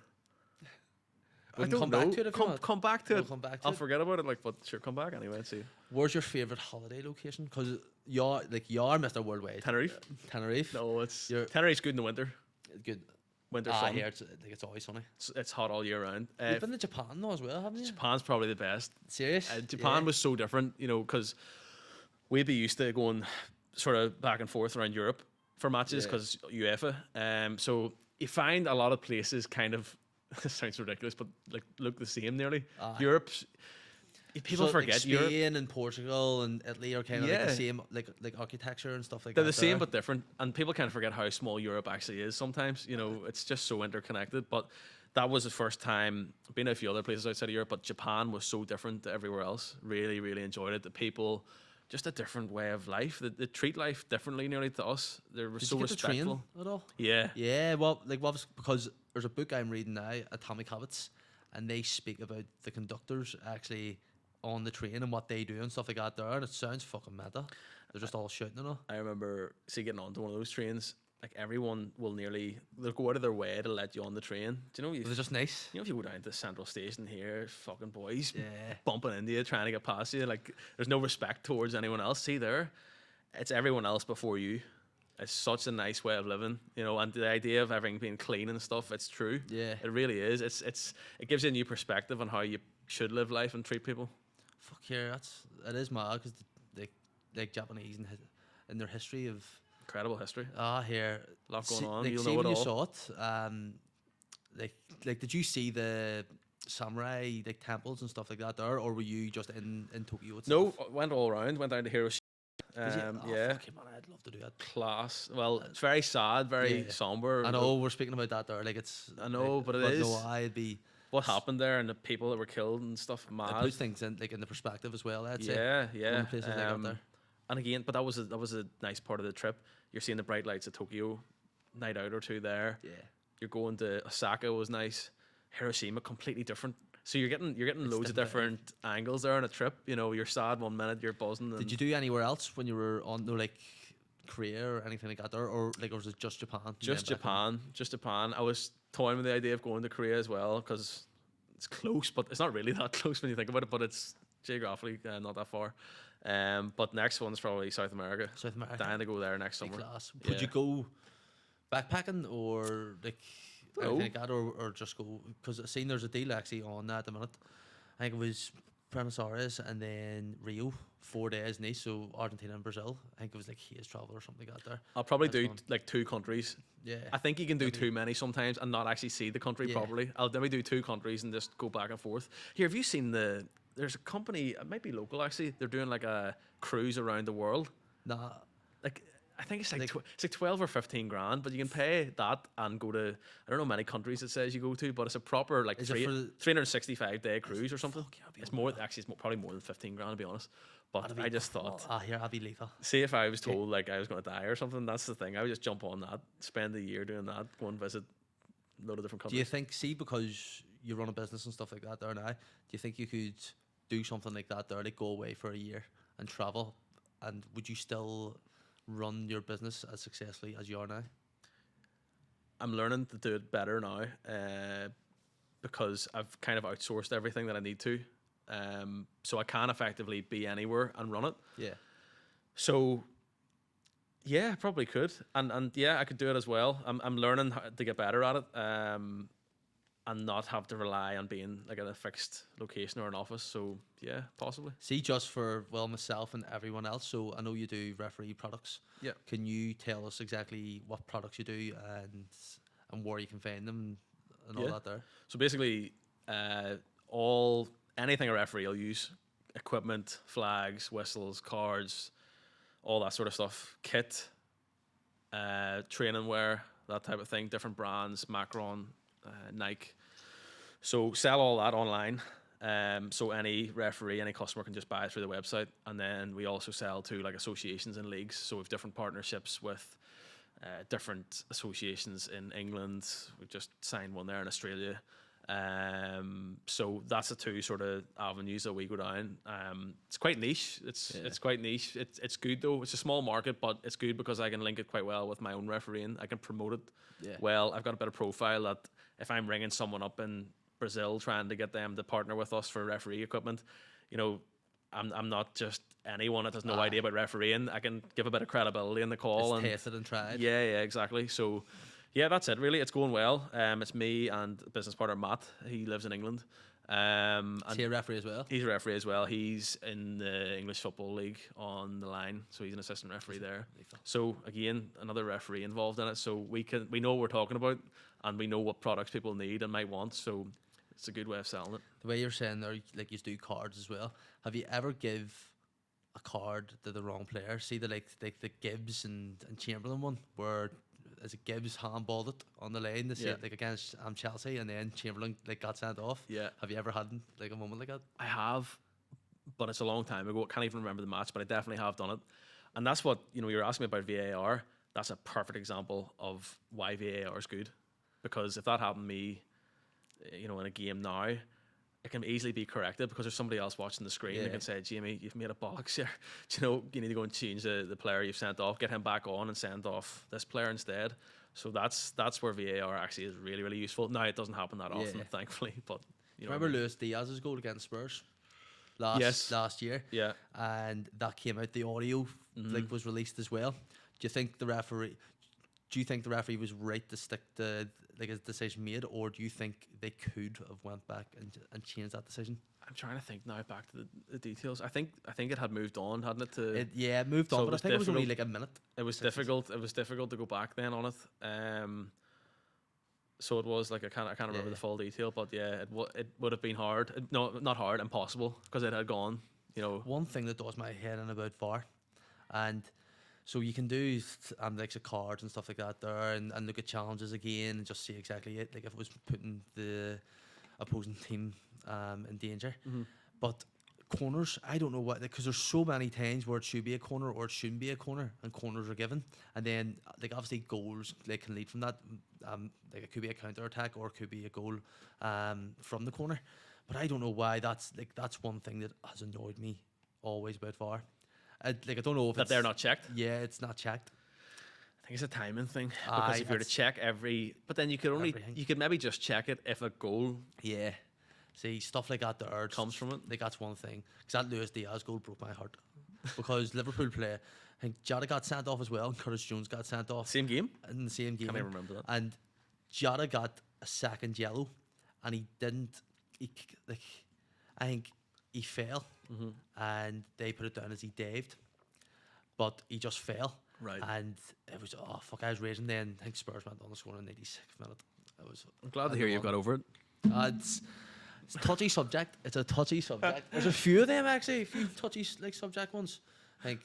I We can don't come know. back to it if you want. Come back to We'll it. come back to I'll it. forget about it. Like, but sure, come back anyway and see. Where's your favorite holiday location? Because you're Mr. Worldwide. Tenerife. Tenerife. No, it's You're- Tenerife's good in the winter. Good. Winter Ah, sun. here it's always sunny. It's hot all year round. You've been to Japan though as well, haven't you? Japan's probably the best. Serious? Japan Yeah. was so different, you know, because we'd be used to going sort of back and forth around Europe for matches Yeah. because UEFA. So you find a lot of places kind of it sounds ridiculous, but like look the same nearly. Aye. Europe's people So, forget like Europe. Spain and Portugal and Italy are kind of like Yeah. the same, like architecture and stuff like They're that. the same there. but different, and people can't forget how small Europe actually is. Sometimes, you know, it's just so interconnected. But that was the first time. Been to a few other places outside of Europe, but Japan was so different to everywhere else. Really, really enjoyed it. The people, just a different way of life. They treat life differently nearly to us. They were Did so you get to train respectful. at all? Yeah, Yeah, well, like what was, because there's a book I'm reading now, Atomic Habits, and they speak about the conductors actually on the train and what they do and stuff like that there, and it sounds fucking meta. They're just all shouting and all. I remember getting onto one of those trains. Like everyone will they'll go out of their way to let you on the train. Do you know? They're just nice. You know, if you go down to Central Station here, fucking boys Yeah. bumping into you, trying to get past you. Like, there's no respect towards anyone else. See there, it's everyone else before you. It's such a nice way of living, you know. And the idea of everything being clean and stuff, it's true. Yeah. It really is. It gives you a new perspective on how you should live life and treat people. Fuck here, it is mad because like Japanese in their history of Incredible history. here A lot going see, on. Like, You'll see know when it you all. saw it, like did you see the samurai like temples and stuff like that there, or were you just in Tokyo itself? No, went all around. Went down to Hiroshima. Did you? Oh, Yeah. fuck it, man, I'd love to do that. Class. Well, it's very sad, very Yeah. somber. I know we're speaking about that there, like it's. I know, like, but it no, is. I'd be. What happened there and the people that were killed and stuff. It Mad. puts things in like in the perspective as well. I'd say. Yeah, Going yeah. to places like that there. And again, but that was a nice part of the trip. You're seeing the bright lights of Tokyo, night out or two there. Yeah. You're going to Osaka was nice. Hiroshima completely different. So you're getting loads of different. different angles there on a trip. You know, you're sad one minute, you're buzzing. And Did you do anywhere else when you were on no like Korea or anything like that there, or was it just Japan? and Just then back home? Japan, just Japan. I was toying with the idea of going to Korea as well because it's close, but it's not really that close when you think about it. But it's geographically not that far. But next one's probably South America. South America. Dying to go there next Big summer. class. Would you Yeah. go backpacking or like No. anything like that, or just go? Because I seen there's a deal actually on that at the minute. I think it was Buenos Aires and then Rio, 4 days in each, so Argentina and Brazil. I think it was like haze travel or something like that there. I'll probably That's do fun. like 2 countries. Yeah. I think you can do Maybe. too many sometimes and not actually see the country Yeah. properly. I'll maybe do 2 countries and just go back and forth. Here, have you seen there's a company, it might be local actually, they're doing like a cruise around the world. Nah. Like, I think it's like, Like- it's like 12 or 15 grand, but you can pay that and go to, I don't know many countries it says you go to, but it's a proper like Is it for the- 365-day cruise or something. Fuck yeah, I'd be It's on more, that. actually, it's probably more than 15 grand to be honest. But That'd be I just cool. thought, Here, I'll be lethal. see if I was told like I was going to die or something, that's the thing. I would just jump on that, spend a year doing that, go and visit a load of different Do you countries. think, see, because you run a business and stuff like that there now, do you think you could do something like that there, like go away for a year and travel, and would you still run your business as successfully as you are now? I'm learning to do it better now because I've kind of outsourced everything that I need to. So I can effectively be anywhere and run it. Yeah. So yeah, I probably could, and yeah, I could do it as well. I'm learning how to get better at it. and not have to rely on being like at a fixed location or an office. So yeah, possibly. See, just for myself and everyone else. So I know you do referee products. Yeah. Can you tell us exactly what products you do and where you can find them and all Yeah. that there? So basically, anything a referee will use: equipment, flags, whistles, cards, all that sort of stuff, kit, training wear, that type of thing, different brands, Macron, Nike. So sell all that online. So any referee, any customer can just buy it through the website, and then we also sell to like associations and leagues. So we've different partnerships with different associations in England. We've just signed one there in Australia. So that's the two sort of avenues that we go down. It's quite niche. It's quite niche. It's good though. It's a small market, but it's good because I can link it quite well with my own refereeing. I can promote it well. I've got a bit of profile that if I'm ringing someone up in Brazil trying to get them to partner with us for referee equipment, you know, I'm not just anyone that has no idea about refereeing. I can give a bit of credibility in the call It's and tested and tried. yeah, exactly. So yeah, that's it really. It's going well. It's me and business partner Matt. He lives in England. And Is he a referee as well? he's a referee as well. He's in the English Football League on the line, so he's an assistant referee there. So again, another referee involved in it. So we know what we're talking about, and we know what products people need and might want. So it's a good way of selling it. The way you're saying there, like you do cards as well. Have you ever give a card to the wrong player? See the the Gibbs and Chamberlain one, where as it Gibbs handballed it on the line, like against Chelsea, and then Chamberlain like got sent off. Yeah. Have you ever had like a moment like that? I have, but it's a long time ago. I can't even remember the match, but I definitely have done it. And that's what, you were asking me about VAR. That's a perfect example of why VAR is good. Because if that happened to me, in a game now, it can easily be corrected because there's somebody else watching the screen that can say, Jamie, you've made a bollocks here. You need to go and change the player you've sent off, get him back on and send off this player instead. So that's where VAR actually is really, really useful. Now, it doesn't happen that often, thankfully. But remember Luis Diaz's goal against Spurs last year? Yeah. And that came out, the audio was released as well. Do you think the referee was right to stick to like a decision made, or do you think they could have went back and changed that decision? I'm trying to think now back to the details. I think it had moved on, hadn't it? It moved on, but I think it was only like a minute. It was difficult. It was difficult to go back then on it. So it was like I can't remember the full detail, but yeah, it would have been hard. No, not hard, impossible, because it had gone. One thing that does my head in about VAR, and so you can do like cards and stuff like that there, and look at challenges again and just see exactly it. Like if it was putting the opposing team in danger, but corners, I don't know what, because there's so many times where it should be a corner or it shouldn't be a corner, and corners are given, and then like obviously goals can lead from that. Like it could be a counter attack or it could be a goal from the corner, but I don't know why. That's one thing that has annoyed me always about VAR. I don't know if that they're not checked. Yeah, it's not checked. I think it's a timing thing, because if you were to check but then you could maybe just check it if a goal. Yeah. See, stuff like that there comes from it. Like that's one thing. Because that Luis Diaz goal broke my heart. Because Liverpool play, I think Jota got sent off as well, and Curtis Jones got sent off. Same game? In the same game. Can't even remember that. And Jota got a second yellow, and he didn't. I think he fell, and they put it down as he dived, but he just fell. Right. And it was I was raging then. I think Spurs went on the score in the 86th minute. I'm glad to hear you've got over it. It's a touchy subject. It's a touchy subject. There's a few of them actually, a few touchy subject ones. I think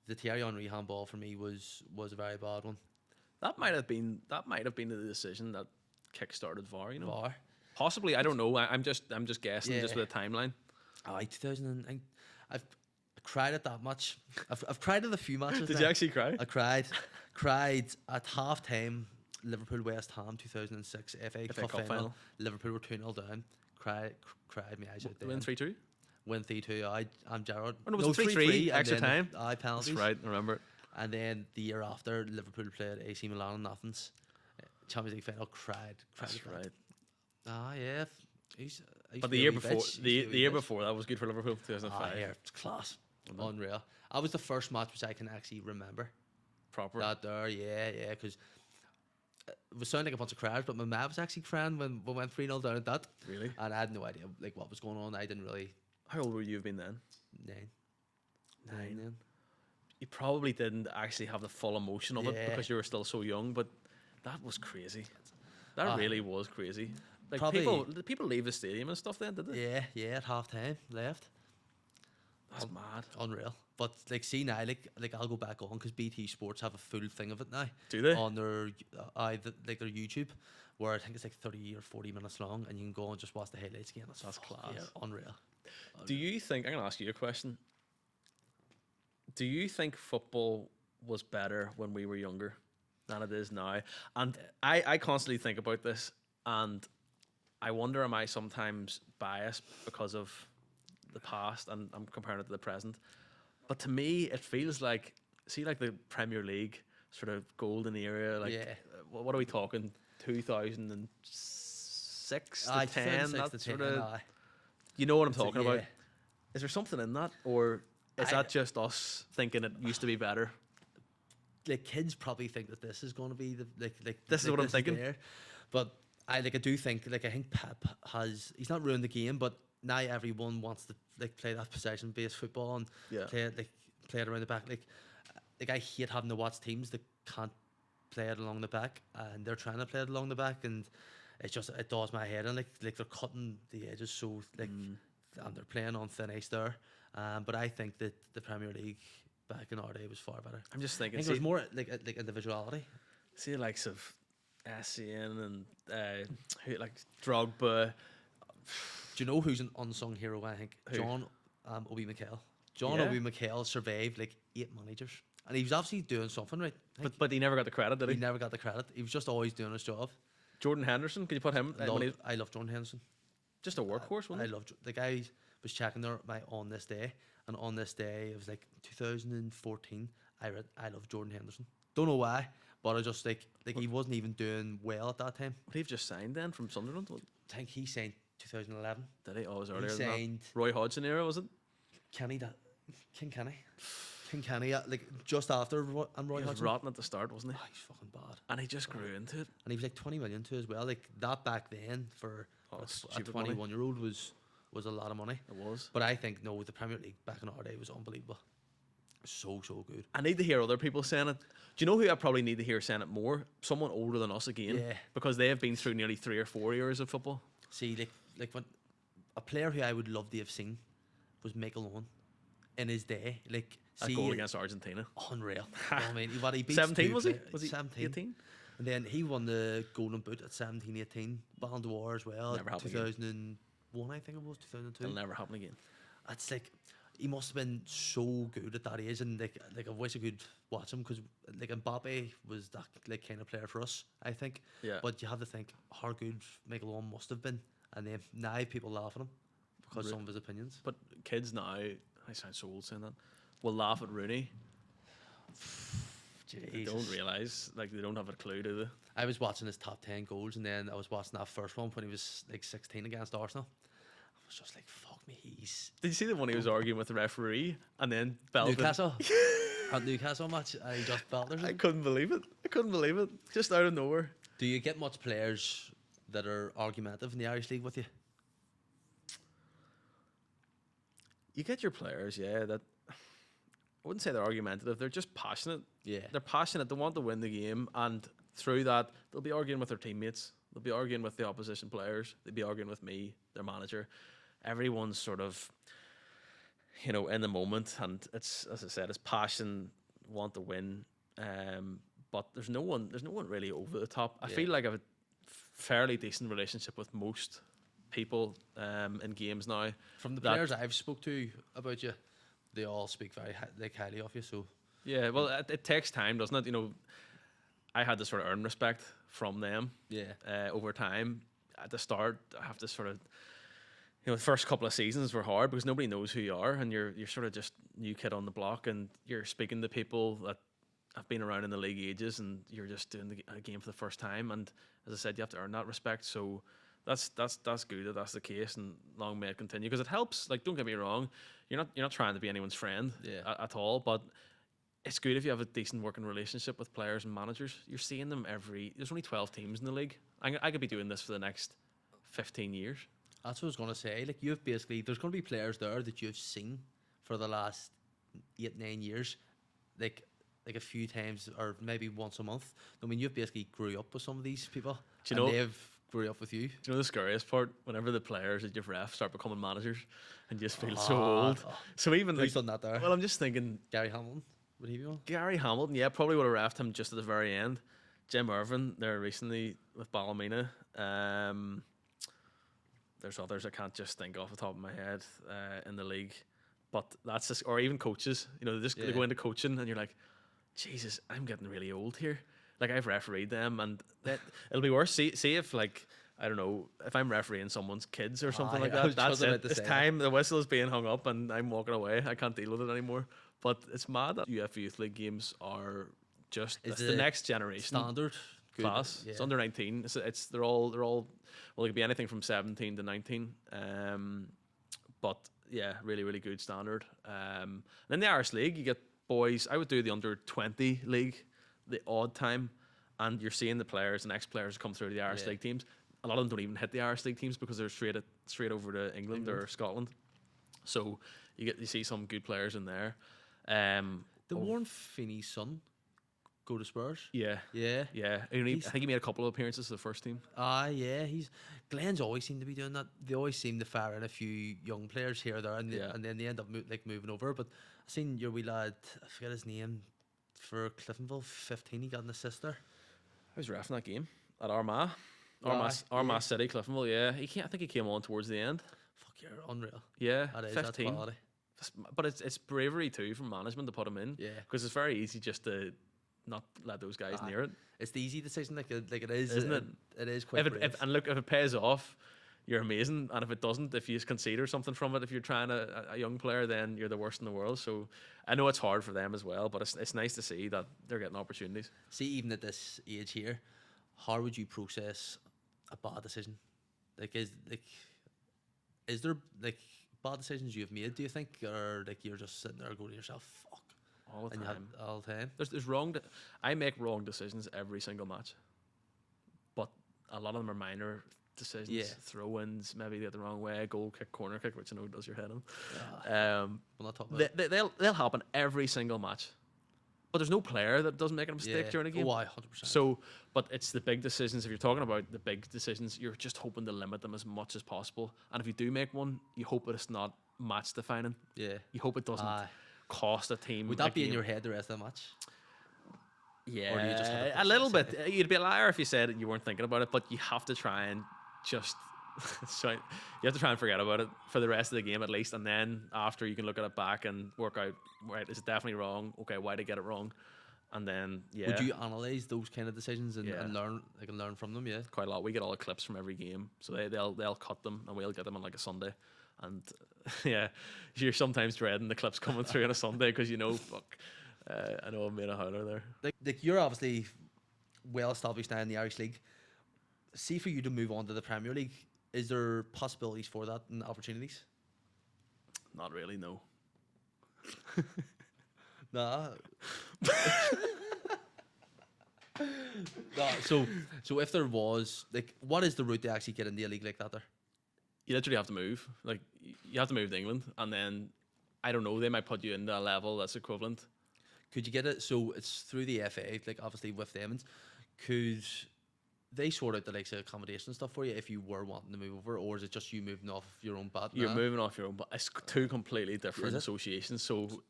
the Thierry Henry handball for me was a very bad one. That might have been the decision that kick-started VAR. VAR. Possibly, I don't know. I'm just guessing, just with a timeline. 2000. I've cried at that much. I've cried at a few matches. Did you actually cry? I cried at half time. Liverpool West Ham 2006 FA Cup final. Liverpool were 2-0 down. Cried my eyes out there. Win 3-2. Win 3-2. I'm Gerrard. Oh, no, it was 3-3 extra time. Penalties. That's right. I remember. And then the year after, Liverpool played AC Milan in Athens. Champions League final. Cried. That's right. Yeah. But the year before that was good for Liverpool. 2005. Yeah, it's class. Unreal. That was the first match which I can actually remember. Proper. That there, yeah, because we sound like a bunch of cryers, but my mum was actually crying when we went 3-0 down at that. Really? And I had no idea like what was going on. I didn't really. How old were you been then? 9. Nine. You probably didn't actually have the full emotion of it Yeah. because you were still so young, but that was crazy. That really was crazy. Like Probably- did people leave the stadium and stuff then, did they? Yeah, at half time left. That's mad. Unreal. But like, see now, like I'll go back on because BT Sports have a full thing of it now. Do they? On their like their YouTube, where I think it's like 30 or 40 minutes long, and you can go and just watch the highlights again. That's class. Yeah, unreal. Do you think, I'm going to ask you a question. Do you think football was better when we were younger than it is now? And I constantly think about this, and I wonder, am I sometimes biased because of the past and I'm comparing it to the present? But to me, it feels like, see, like the Premier League sort of golden era, like, Yeah. what are we talking, 2006 to 10? 2006 That to sort 10, of, aye. you know what I'm talking about? Yeah. Is there something in that, or is that just us thinking it used to be better? Like, kids probably think that this is going to be the like This is what I'm thinking. there. But I do think I think Pep he's not ruined the game, but now everyone wants to like play that possession based football and Yeah. play it around the back. Like I hate having to watch teams that can't play it along the back, and they're trying to play it along the back, and it does my head, and like they're cutting the edges so like and they're playing on thin ice there. But I think that the Premier League back in our day was far better. I'm just I thinking, think there was more like individuality. see the likes of Essien and like Drogba. Do you know who's an unsung hero? I think Who? John Obi Mikel. John Yeah. Obi Mikel survived like 8 managers, and he was obviously doing something right. I think But he never got the credit, did he he? never got the credit. He was just always doing his job. Jordan Henderson, could you put him? I love Jordan Henderson. Just a workhorse, wasn't I he? love the guy. Was checking there my on this day, and on this day it was like 2014. I love Jordan Henderson. Don't know why, but I just like he wasn't even doing well at that time. Would he have just signed then from Sunderland? I think he signed 2011. Did he? Oh, it was He earlier than that. signed Roy Hodgson era, was it? King Kenny, like just after Roy He was Hodgson. rotten at the start, wasn't he? Oh, he's fucking bad, And he just grew into it. and he was like 20 million too as well. Like that back then for Oh, a stupid money. 21-year-old was a lot of money. It was. But I think no, the Premier League back in our day was unbelievable. So good. I need to hear other people saying it. Do you know who I probably need to hear saying it more? Someone older than us again. Yeah. Because they have been through nearly 3 or 4 years of football. See, like when a player who I would love to have seen was Michael Owen in his day. Like, That see, goal against Argentina. unreal. You know what I mean, he beat 17 was he? players- Was he 17? 18? And then he won the Golden Boot at 17, 18. Ballon d'Or as well. Never happened again. 2001, I think it was 2002. It'll never happen again. It's like he must have been so good at that age, and like I wish I could watch him because like Mbappe was that like kind of player for us, I think. Yeah. But you have to think how good Michael Owen must have been, and then now people laugh at him because Re- some of his opinions. But kids now, I sound so old saying that, will laugh at Rooney. They don't Jesus. realise, like they don't have a clue, do they? I was watching his top 10 goals, and then I was watching that first one when he was like 16 against Arsenal. I was just like, fuck me, he's Did you see the one he was arguing with the referee and then belted? Newcastle. At Newcastle match, I just belted I him. couldn't believe it. I couldn't believe it. Just out of nowhere. Do you get much players that are argumentative in the Irish League with you? You get your players, yeah, that I wouldn't say they're argumentative, they're just passionate. Yeah. They're passionate, they want to win the game, and through that, they'll be arguing with their teammates, they'll be arguing with the opposition players, they'll be arguing with me, their manager. Everyone's sort of, you know, in the moment, and it's, as I said, it's passion, want to win. But there's no one really over the top. I Yeah. feel like I have a fairly decent relationship with most people in games now. From the that- players I've spoke to about you, they all speak very highly of you. So Yeah, well, it takes time, doesn't it? You know, I had to sort of earn respect from them yeah, over time. At the start, I have to sort of, you know, the first couple of seasons were hard because nobody knows who you are, and you're sort of just new kid on the block, and you're speaking to people that have been around in the league ages, and you're just doing a game for the first time. And as I said, you have to earn that respect. So that's good that that's the case, and long may it continue because it helps. Like, don't get me wrong, you're not trying to be anyone's friend Yeah. at all, but it's good if you have a decent working relationship with players and managers. You're seeing them there's only 12 teams in the league. I could be doing this for the next 15 years. That's what I was gonna say. Like you've basically, there's gonna be players there that you've seen for the last 8-9 years, like a few times or maybe once a month. I mean, you've basically grew up with some of these people, Do you know? they've grew up with you. Do you know the scariest part? Whenever the players at your ref start becoming managers, and you just feel so old. So even Who's like, done that there? well, I'm just thinking Gary Hamilton, would he be one? Gary Hamilton. Yeah, probably would have refed him just at the very end. Jim Irvin there recently with Ballymena. There's others I can't just think off the top of my head in the league, but that's just, or even coaches. You know, they go into coaching and you're like, Jesus, I'm getting really old here. Like I've refereed them, and it'll be worse. See if like, I don't know, if I'm refereeing someone's kids or something like that. That's it. It's time. The whistle is being hung up, and I'm walking away. I can't deal with it anymore. But it's mad that UEFA Youth League games are just it's the next generation standard class. Yeah. It's under 19. It's they're all well, it could be anything from 17 to 19. But yeah, really really good standard. And in the Irish League, you get boys. I would do the under 20 league, the odd time, and you're seeing the players and ex-players come through the Irish League teams. A lot of them don't even hit the Irish League teams because they're straight over to England or Scotland. So you see some good players in there. Warren Finney's son go to Spurs. Yeah. Yeah. I think he made a couple of appearances for the first team. Yeah. Glenn's always seemed to be doing that. They always seem to fire in a few young players here or there, and then they end up moving over. But I seen your wee lad, I forget his name, for Cliftonville, 15. He got an assist there. I was reffing that game at Armagh. Armagh City, Cliftonville. Yeah, I think he came on towards the end. Fuck, you're unreal. Yeah, that is 15. That's quality. But it's bravery too from management to put him in. Yeah, because it's very easy just to not let those guys near it. It's the easy decision, like it is, isn't it? It is quite brave. And look, if it pays off, you're amazing. And if it doesn't, if you concede or something from it, if you're trying a young player, then you're the worst in the world. So I know it's hard for them as well, but it's nice to see that they're getting opportunities. See, even at this age here, how would you process a bad decision? Is there like bad decisions you've made, do you think, or like you're just sitting there going to yourself, fuck, all the time? All the time. There's I make wrong decisions every single match, but a lot of them are minor decisions. Yeah. Throw-ins, maybe get the wrong way, goal kick, corner kick, which I know does your head in. We'll not talk about they'll happen every single match, but there's no player that doesn't make a mistake during a game. Oh, 100%. So, but it's the big decisions. If you're talking about the big decisions, you're just hoping to limit them as much as possible. And if you do make one, you hope that it's not match defining. Yeah. You hope it doesn't cost a team. Would that be in your head the rest of the match? Yeah, or do you just have to a little bit. You'd be a liar if you said you weren't thinking about it, but you have to try and just so you have to try and forget about it for the rest of the game at least, and then after you can look at it back and work out, right, is it definitely wrong? Okay, why did I get it wrong? And then would you analyze those kind of decisions and learn from them? Yeah, quite a lot. We get all the clips from every game, so they'll cut them and we'll get them on like a Sunday. And yeah, you're sometimes dreading the clips coming through on a Sunday because you know, fuck, I know I made a howler there. Like you're obviously well established now in the Irish League. See, for you to move on to the Premier League, is there possibilities for that and opportunities? Not really, no. Nah. Nah. So if there was, like, what is the route to actually get into a league like that there? You literally have to move. Like, you have to move to England, and then, I don't know, they might put you into a level that's equivalent. Could you get it? So it's through the FA, like, obviously with them. Could they sort out the likes of accommodation stuff for you if you were wanting to move over, or is it just you moving off your own bat? You're moving off your own, but it's two completely different associations. So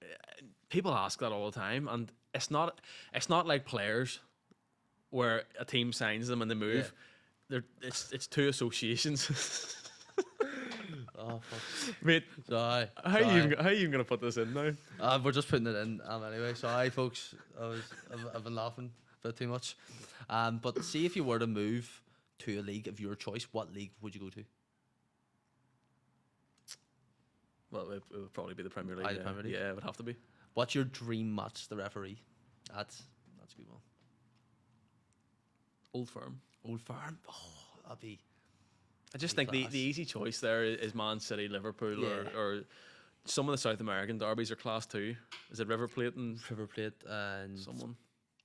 people ask that all the time, and it's not like players where a team signs them and they move. Yeah. It's two associations. Oh fuck, mate! Sorry. How are you even gonna put this in now? We're just putting it in anyway. Sorry, folks. I've been laughing a bit too much. But see, if you were to move to a league of your choice, what league would you go to? Well, it would probably be the Premier League. The Premier League. Yeah, it would have to be. What's your dream match? The referee. That's a good one. Old Firm. Old Firm. Oh, that'd be. I just think the easy choice there is Man City, Liverpool, or some of the South American derbies are class too. Is it River Plate and River Plate and someone?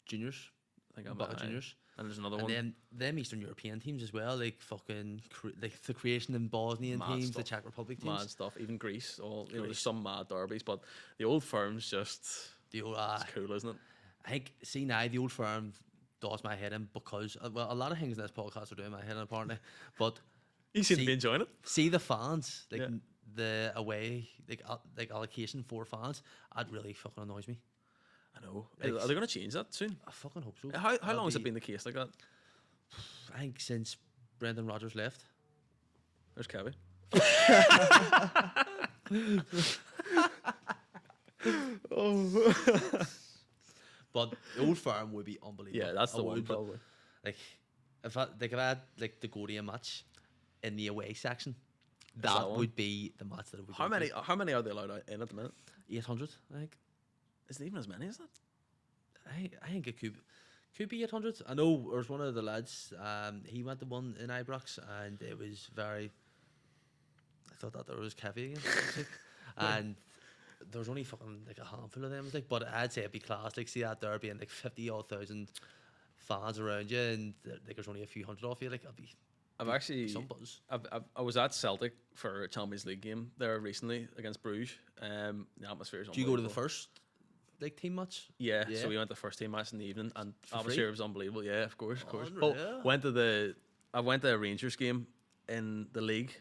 juniors, I think I'm Boca Juniors. And there's another And one. then them Eastern European teams as well, like fucking like the Croatian and Bosnian Mad teams, stuff. the Czech Republic teams. Mad stuff. Even Greece. All you know, there's Greece. some mad derbies, but the old firm's just The old, it's cool, isn't it? I think, see now, the old firm does my head in because, well, a lot of things in this podcast are doing my head in apparently, but You seem to See- be enjoying it. see the fans, like Yeah. the away, like allocation for fans, that really fucking annoys me. I know. Like- Are they going to change that soon? I fucking hope so. How That'll long has it be- been the case like that? I think since Brendan Rodgers left. There's Kevin. But the old firm would be unbelievable. Yeah, that's I the one would, but, probably. Like, if I had like the go to a match in the away section, that that one? would be the match that it would. How many are they allowed out in at the minute? 800, I think. Is it even as many as that? I think it could be 800. I know there was one of the lads. He went to one in Ibrox, and it was very. I thought that there was Kevy again, like, and there was only fucking like a handful of them. Like, but I'd say it'd be class. Like, see that there being like 50-odd thousand fans around you, and like there's only a few hundred off you. Like, it'd be I've actually some buzz. I was at Celtic for a Champions League game there recently against Bruges. The atmosphere is Do you go to the unbelievable. first like team match? Yeah, Yeah. so we went to the first team match in the evening, and For atmosphere free? was unbelievable. Yeah, of course. Unreal. But I went to a Rangers game in the league,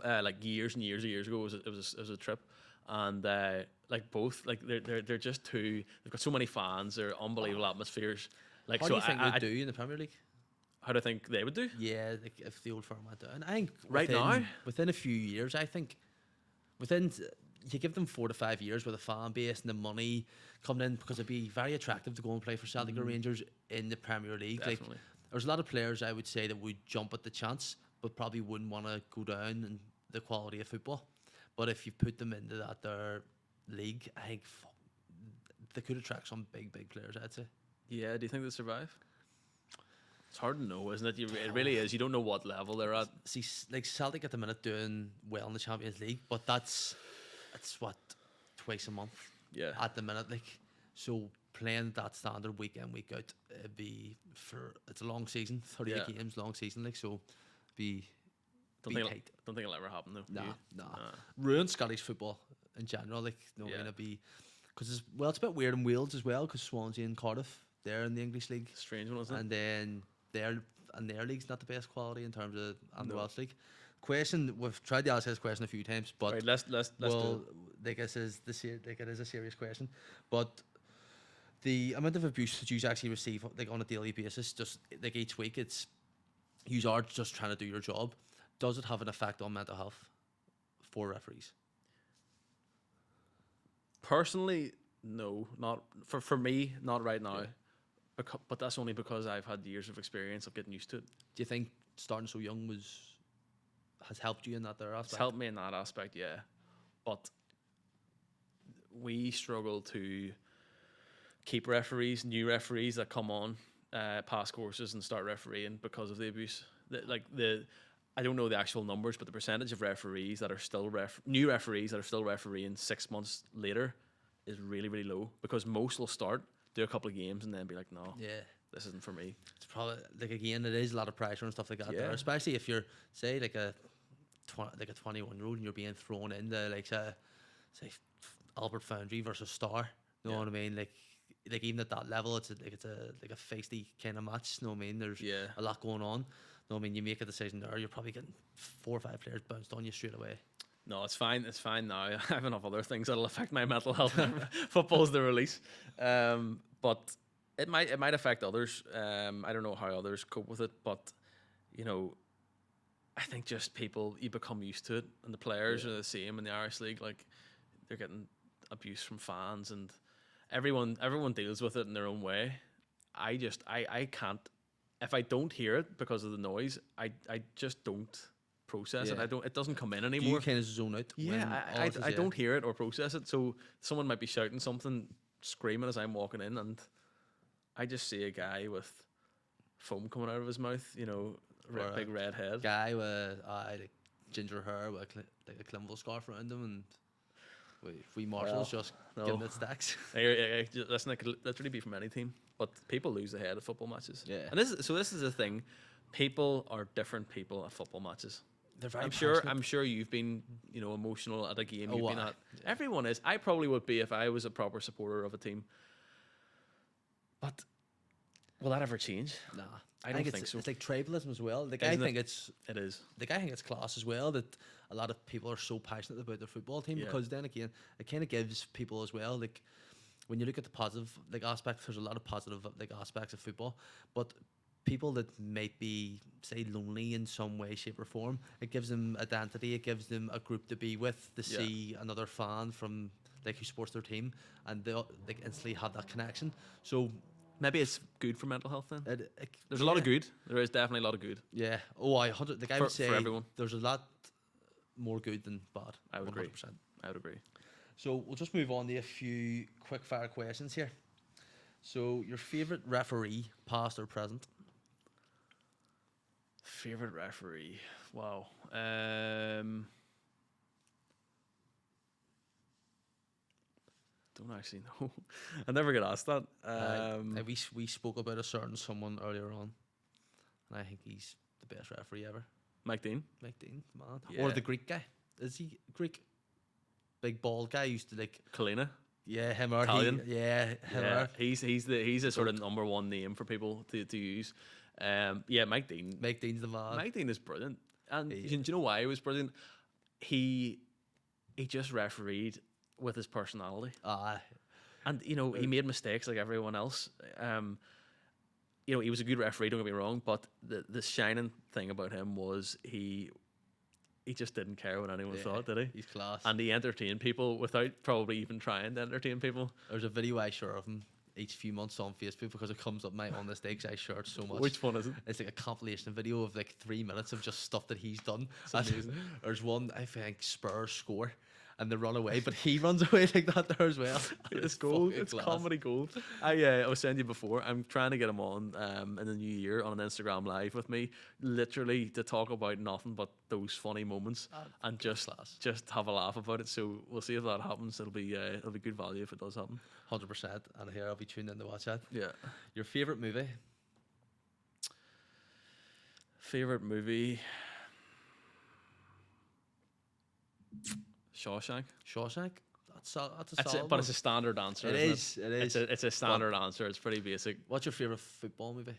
like years and years ago. It was a trip, and like both like they're just too. They've got so many fans. They're unbelievable atmospheres. Like How so, do you think I they do in the Premier League? how do I think they would do? Yeah, like if the old firm went down, I think Right now? within a few years, I think you give them 4 to 5 years with a fan base and the money coming in, because it'd be very attractive to go and play for Celtic or Rangers in the Premier League. Like, Definitely. there's a lot of players I would say that would jump at the chance, but probably wouldn't want to go down in the quality of football. But if you put them into that their league, I think they could attract some big players, I'd say. Yeah, do you think they'll survive? It's hard to know, isn't it? It really is. You don't know what level they're at. See, like Celtic at the minute doing well in the Champions League, but that's what, twice a month Yeah. at the minute. Like, so playing that standard week in, week out, it's a long season, 38 Yeah. games, long season. Like, so be Don't be think, tight. don't think it'll ever happen though. Nah, You? nah. Nah. Ruin Scottish football in general. Like, no, Yeah. gonna be because it's a bit weird in Wales as well, because Swansea and Cardiff, they're in the English league, Strange one, isn't it? and then their league's not the best quality in terms of the No. Welsh league. Question: we've tried to ask this question a few times, but Right, let's well, do it. like this is like it is a serious question, but the amount of abuse that you actually receive like on a daily basis, just like each week, it's you are just trying to do your job. Does it have an effect on mental health for referees? Personally, no, not for me, not right now. Yeah. But that's only because I've had years of experience of getting used to it. Do you think starting so young has helped you in that there It's aspect? helped me in that aspect, yeah. But we struggle to keep referees, new referees that come on, pass courses and start refereeing because of the abuse. I don't know the actual numbers, but the percentage of referees that are still new referees that are still refereeing 6 months later is really, really low, because most will start, do a couple of games, and then be like, no, Yeah, this isn't for me. it's probably like, again, it is a lot of pressure and stuff like that. Yeah. There, especially if you're say like a 21-year-old and you're being thrown into like say Albert Foundry versus Star. You know Yeah. what I mean? Like even at that level, it's a feisty kind of match. You know what I mean? There's Yeah. a lot going on. You know what I mean? You make a decision there, you're probably getting 4 or 5 players bounced on you straight away. No, it's fine. It's fine now. I have enough other things that'll affect my mental health. Football's the release, but it might affect others. I don't know how others cope with it, but you know, I think just people, you become used to it, and the players are the same in the Irish League. Like, they're getting abuse from fans, and everyone deals with it in their own way. I can't. If I don't hear it because of the noise, I just don't process it. Yeah. It doesn't come in Do anymore. you kind of zone out? when Yeah, all this is- I don't hear it or process it. So someone might be shouting something, screaming as I'm walking in, and I just see a guy with foam coming out of his mouth, you know, Or a big red head. Guy with like ginger hair with like a Clinville scarf around him, and We Marshall's Well, just no. giving it stacks. Listen, it could literally be from any team, but people lose their head at football matches. Yeah. And this is the thing. People are different people at football matches. They're very I'm sure you've been, emotional at a game you've been aye. at. Everyone is. I probably would be if I was a proper supporter of a team. But will that ever change? Nah, I don't think think so. It's like tribalism as well. Like, I Isn't think it? it's It is. like I think it's class as well that a lot of people are so passionate about their football team Yeah. because then again it kind of gives people as well, like when you look at the positive like aspects, there's a lot of positive like aspects of football, but people that might be say lonely in some way, shape or form, it gives them identity, it gives them a group to be with, to Yeah. see another fan from like who supports their team, and they like instantly have that connection. So Maybe it's good for mental health then. There's a lot of yeah. good. There is definitely a lot of good. Yeah. Oh, I 100. Like I For- would say, for everyone. there's a lot more good than bad. I would agree. 100%. I would agree. So we'll just move on to a few quick fire questions here. So your favorite referee, past or present? Favorite referee? Wow. Don't actually know. I never get asked that. We spoke about a certain someone earlier on, and I think he's the best referee ever. Mike Dean. Mike Dean, man. Yeah. Or the Greek guy. Is he Greek? Big bald guy used to like. Kalina. Yeah, him or Italian? he. Yeah, him Yeah, or. he's a sort of number one name for people to use. Yeah, Mike Dean. Mike Dean's the man. Mike Dean is brilliant, and He do you know why he was brilliant? He just refereed with his personality, and he made mistakes like everyone else. He was a good referee. Don't get me wrong, but the shining thing about him was he just didn't care what anyone thought, did he? He's class. And he entertained people without probably even trying to entertain people. There's a video I share of him each few months on Facebook because it comes up my on this day because I share it so much. Which one is it? It's like a compilation video of like 3 minutes of just stuff that he's done. It's amazing. There's one I think Spurs score and they run away, but he runs away like that there as well. It's gold. fucking It's class. comedy gold. I was saying to you before, I'm trying to get him on in the new year on an Instagram live with me, literally to talk about nothing but those funny moments and just have a laugh about it. So we'll see if that happens. It'll be good value if it does happen. 100%. And here I'll be tuned in to watch that. Yeah. Your favorite movie? Favorite movie? Shawshank. Shawshank. That's a That's solid it, but one. it's a standard answer. It isn't is. It is. It's a standard answer. It's pretty basic. What's your favorite football movie?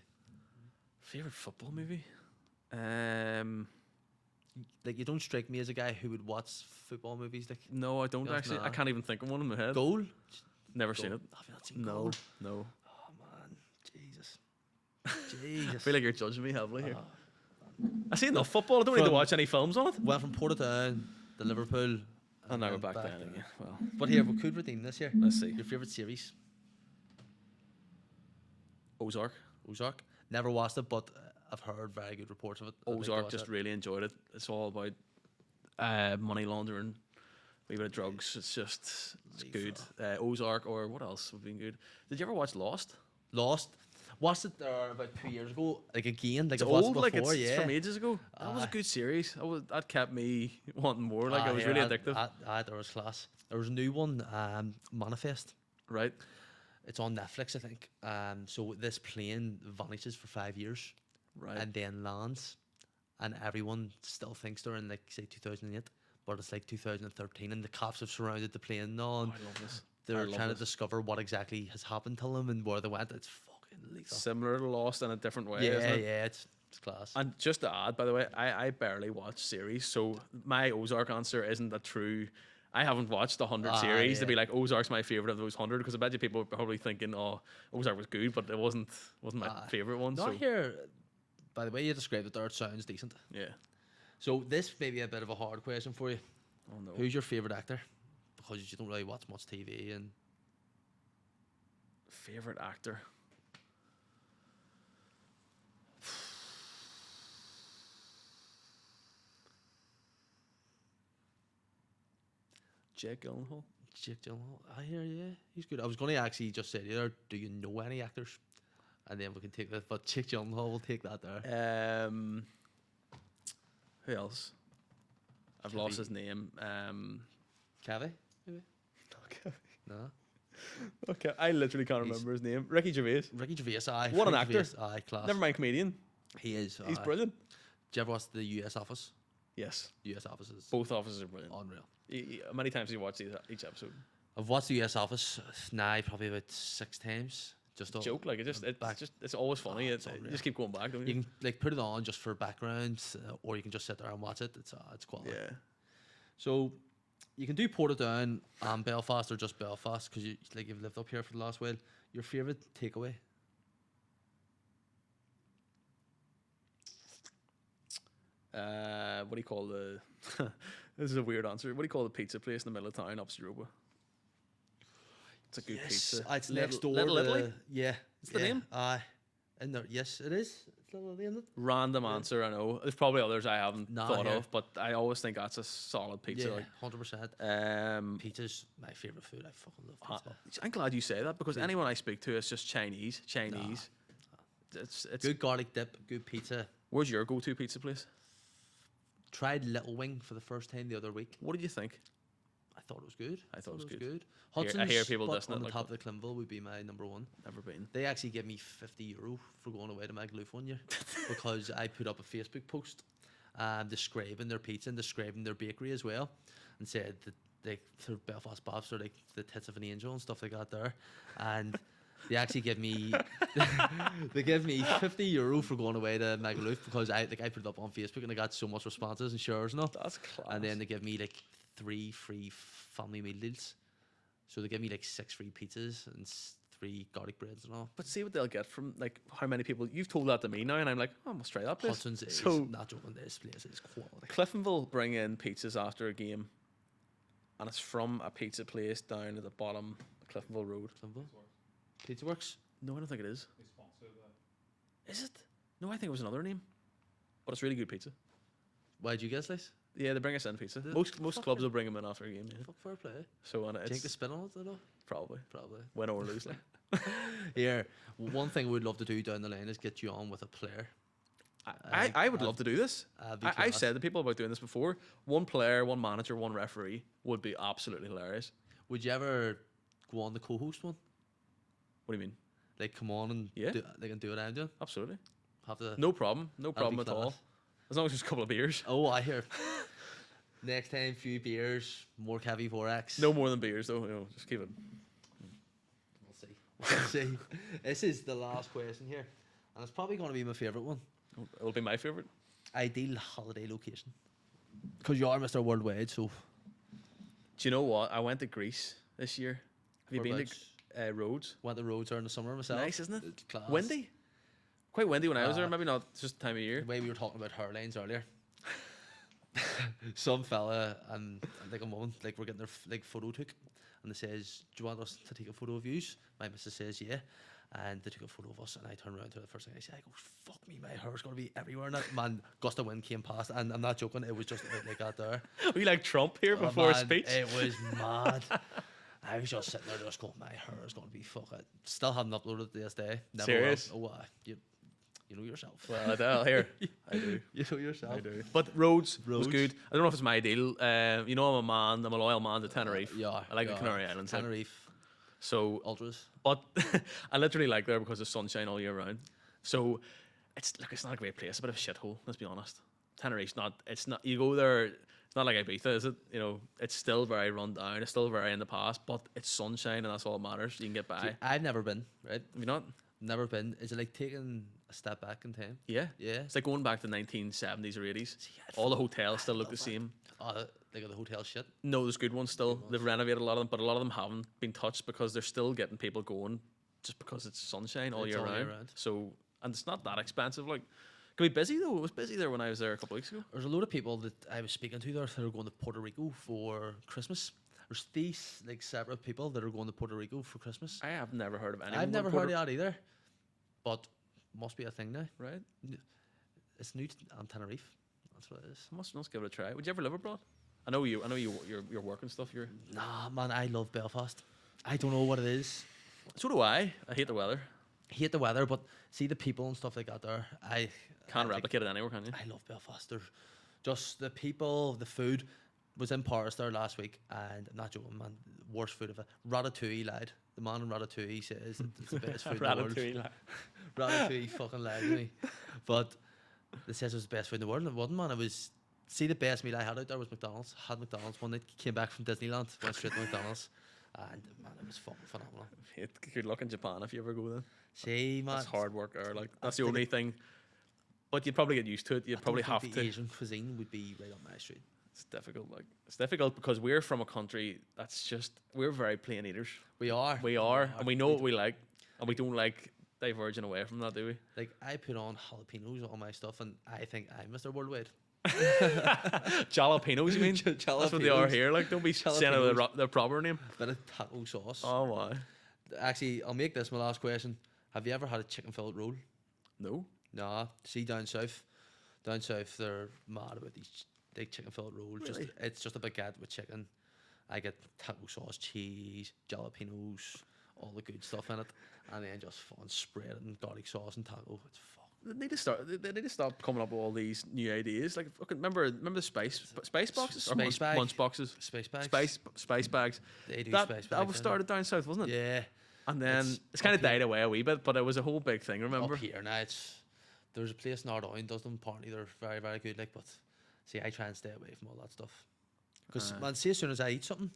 Favorite football movie? Like you don't strike me as a guy who would watch football movies. Like No, I don't Yes, actually. nah. I can't even think of one in my head. Goal. Never seen it. Have you not seen No, Goal? no. Oh man, Jesus. Jesus. I feel like you're judging me heavily here. I see enough football. I don't need to From- watch any films on it. Went from Portadown to Liverpool. And now we're then back down again. Well, But here, we could redeem this here. let's see. Your favourite series? Ozark. Ozark. Never watched it, but I've heard very good reports of it. I'd like to Ozark, watch just it. really enjoyed it. It's all about money laundering, a wee bit of drugs. It's good. Ozark, or what else would be good? Did you ever watch Lost? Lost. Watched it there about 2 years ago. Like again, like It's I watched old, it like before, it's yeah. from ages ago. That was a Aye. good series. That kept me wanting more. Like it was Here, really addictive. There was class. There was a new one, Manifest. Right. It's on Netflix, I think. So this plane vanishes for 5 years, Right. and then lands, and everyone still thinks they're in like say 2008, but it's like 2013, and the cops have surrounded the plane now, and I love this. they're love trying to this. discover what exactly has happened to them and where they went. It's fucking lethal. Similar to Lost in a different way. Yeah, isn't it? yeah, it's class. And just to add, by the way, I barely watch series, so my Ozark answer isn't a true. I haven't watched 100 series to yeah. be like Ozark's my favorite of those 100, because I bet you people are probably thinking, oh, Ozark was good, but it wasn't my favorite one. Not So here. By the way you described it there, it sounds decent. yeah. So this may be a bit of a hard question for you. Oh no. Who's your favourite actor? Because you don't really watch much TV and Favorite actor? Jake Gyllenhaal. Jake Gyllenhaal. I hear yeah, he's good. I was going to actually just say to you there, do you know any actors? And then we can take that. But Jake Gyllenhaal, we'll take that there. Who else? I've Could lost be- his name. Cavi, maybe. No. Okay, I literally can't He's- remember his name. Ricky Gervais. Ricky Gervais, aye. What an Ricky actor. Gervais, aye, class. Never mind comedian. He is. He's aye. brilliant. Did you ever watch the US Office? Yes, US Office is both offices are brilliant. unreal. How many times have you watched each episode? I've watched the US Office now probably about 6 times. Just to- Joke, like it's always funny. it's You unreal. just keep going back, don't You you? can like put it on just for background, or you can just sit there and watch it. It's quality. Yeah. So you can do Portadown and Belfast or just Belfast because you've lived up here for the last while. Your favorite takeaway? What do you call the? This is a weird answer. What do you call the pizza place in the middle of town opposite Europa? It's a good pizza. It's next door. Little to Italy. Yeah, It's the name? Aye. In there, yes, it is. It's Little Italy, isn't it? Random answer, I know. There's probably others I haven't Nah, thought here. of, but I always think that's a solid pizza. Yeah, Like, 100%. Pizza's my favorite food. I fucking love pizza. I'm glad you say that because Yeah. anyone I speak to is just Chinese. It's Good garlic dip, good pizza. Where's your go-to pizza place? Tried Little Wing for the first time the other week. What did you think? I thought it was good. I thought it was good. good. I Hudson's hear people spot dissing it on the like top of the Clinville would be my number one. Never been. They actually gave me €50 for going away to Magaluf one year because I put up a Facebook post describing their pizza and describing their bakery as well, and said that their Belfast Bobs are like the tits of an angel and stuff like that there, and they actually give me they give me €50 for going away to Magaluf because I put it up on Facebook and I got so much responses and shares and all. That's class. And then they give me like 3 free family meal deals. So they give me like 6 free pizzas and 3 garlic breads and all. But see what they'll get from like how many people you've told that to me now, and I'm like, oh, I must try that place. Hudson's is So not joking. This place is quality. Cliftonville bring in pizzas after a game, and it's from a pizza place down at the bottom of Cliftonville Road. Clinville? Pizza Works? No, I don't think it is. Is it? No, I think it was another name. But it's really good pizza. Why'd you guess this? Yeah, they bring us in pizza. The Most fuck clubs is- will bring them in after a game. Yeah. Fuck, fair play. So and Do you think it's the spin on it at all? probably Probably. win or lose. Like. Here, one thing we'd love to do down the line is get you on with a player. I would love to do this. Be I've class. said to people about doing this before. One player, one manager, one referee would be absolutely hilarious. Would you ever go on the co-host one? What do you mean? Like, come on and Yeah. they can do what I'm doing? Absolutely. Have to. No problem. No That'd problem be at all. class. As long as there's a couple of beers. Oh, I hear. Next time, few beers, more Cavi Vorax. No more than beers, though. You know, just keep it. We'll see. We'll see. This is the last question here, and it's probably going to be my favourite one. It'll be my favorite. Ideal holiday location. Because you are Mr. Worldwide, so. Do you know what? I went to Greece this year. Have you been Whereabouts? to Rhodes? Went the roads there in the summer myself. Nice, isn't it? It's class. Windy. Quite windy when I was there. Uh, Maybe not just the time of year. The way we were talking about hairlines earlier. Some fella and like a woman, like we're getting their like photo took, and they says, "Do you want us to take a photo of yous?" My missus says, "Yeah." And they took a photo of us, and I turned around to her the first thing I said, I go, "Fuck me, my hair's gonna be everywhere." And that man, gust of wind came past, and I'm not joking, it was just about like that there. Were you like Trump here Oh, before a man, speech? It was mad. I was just sitting there just going, my hair is going to be fucking. Still haven't uploaded it to this day. Never Serious? will. Oh, you know yourself. Well, here. I do. You know yourself. I do. But Rhodes was Rhodes. good. I don't know if it's my ideal. You know, I'm a loyal man to Tenerife. Yeah. I like yeah. the Canary Islands. like. Tenerife, So, Ultras. but I literally like there because of sunshine all year round. So, it's not a great place. It's a bit of a shithole. Let's be honest. Tenerife's not. It's not. You go there. It's not like Ibiza, is it? You know, it's still very run down. It's still very in the past. But it's sunshine, and that's all that matters. You can get by. See, I've never been, right? Have you not? Never been. Is it like taking a step back in time? Yeah. Yeah. It's like going back to 1970s or 80s. See, I'd All the hotels still look the love that. same. Oh, like the hotel shit. No, there's good ones still. Good ones. They've renovated a lot of them, but a lot of them haven't been touched because they're still getting people going just because it's sunshine all It's year all year round. round. So, and it's not that expensive. Like, it can be busy though. It was busy there when I was there a couple of weeks ago. There's a load of people that I was speaking to there that are going to Puerto Rico for Christmas. There's these like separate people that are going to Puerto Rico for Christmas. I have never heard of anyone. I've never going heard to of that either, but must be a thing now. Puerto- Right. It's new on Tenerife. That's what it is. I must give it a try. Would you ever live abroad? I know your work and stuff. You're. Nah, man, I love Belfast. I don't know what it is. So do I. I hate the weather. Hate the weather, but see the people and stuff like that there. Can't I replicate it anywhere, can you? I love Belfast. They're just the people, the food. was in Paris there last week, and I'm not joking, man. Worst food ever. Ratatouille lied. The man in Ratatouille says it's the best food in the world. Ratatouille fucking lied to me. But they says it was the best food in the world, and it wasn't, man. It was. See, the best meal I had out there was McDonald's. Had McDonald's one night, came back from Disneyland, went straight to McDonald's, and man, it was fucking phenomenal. Good luck in Japan if you ever go there. See, man, That's hard work there. Like that's the only thing. But you'd probably get used to it. You'd probably have the to. Asian cuisine would be right up my street. It's difficult. Like it's difficult because we're from a country that's just we're very plain eaters. We are, and we know what we like, and we don't like diverging away from that, do we? Like I put on jalapenos on my stuff, and I think I'm Mr. Worldwide. Jalapenos, you mean? That's what they are here. Like, don't be saying their proper name. Bit of taco sauce. Oh, why? Actually, I'll make this my last question. Have you ever had a chicken fillet roll? No. Nah. See, down south, they're mad about these big chicken fillet rolls. Really? It's just a baguette with chicken. I get taco sauce, cheese, jalapenos, all the good stuff in it, and then just fun spread it in garlic sauce and taco. It's fuck. They need to start. They need to stop coming up with all these new ideas. Like, fucking remember the spice boxes, or munch boxes, spice bags, spice bags. They do that, spice bags. That was started down south, wasn't it? Yeah. And then it's kind of died away a wee bit, but it was a whole big thing. Remember? Up here now, there's a place in Ardoyne does them. Apparently, they're very, very good. Like, but see, I try and stay away from all that stuff because man, see, as soon as I eat something,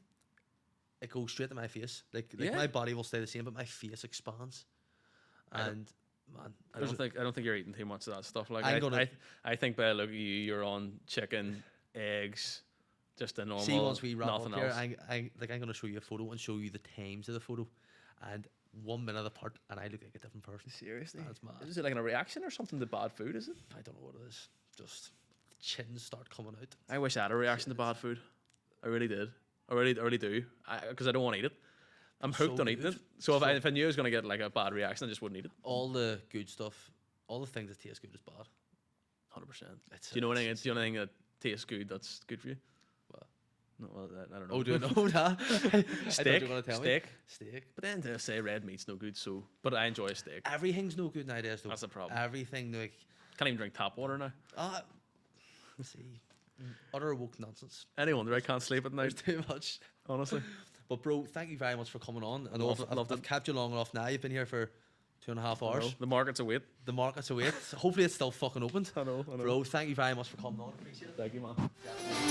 it goes straight to my face. Like my body will stay the same, but my face expands. And man, I don't think you're eating too much of that stuff. Like I think by the look at you, you're on chicken, eggs, just a normal. See, once we wrap nothing up here, else. I'm going to show you a photo and show you the times of the photo, and 1 minute apart, and I look like a different person. Seriously, that's mad. Is it like a reaction or something to bad food? Is it? I don't know what it is. Just chins start coming out. I wish I had a reaction to bad food. I really did. I really do. Because I don't want to eat it. I'm hooked on eating it. So if I knew I was going to get like a bad reaction, I just wouldn't eat it. All the good stuff, all the things that taste good is bad. 100%. Do you know anything that tastes good that's good for you? What? No, well, I don't know. Oh, do you know that? Steak. You were tell steak. Me. Steak. But then they say red meat's no good, so. But I enjoy a steak. Everything's no good nowadays, though. That's the problem. Everything, like. Can't even drink tap water now. Let's see. Utter woke nonsense. Any wonder I can't sleep at night. Too much. Honestly. But bro, thank you very much for coming on. I know I've kept you long enough now. You've been here for 2.5 hours. The market's await. The market's await. Hopefully it's still fucking opened. I know. Bro, thank you very much for coming on. Appreciate it. Thank you, man. Yeah.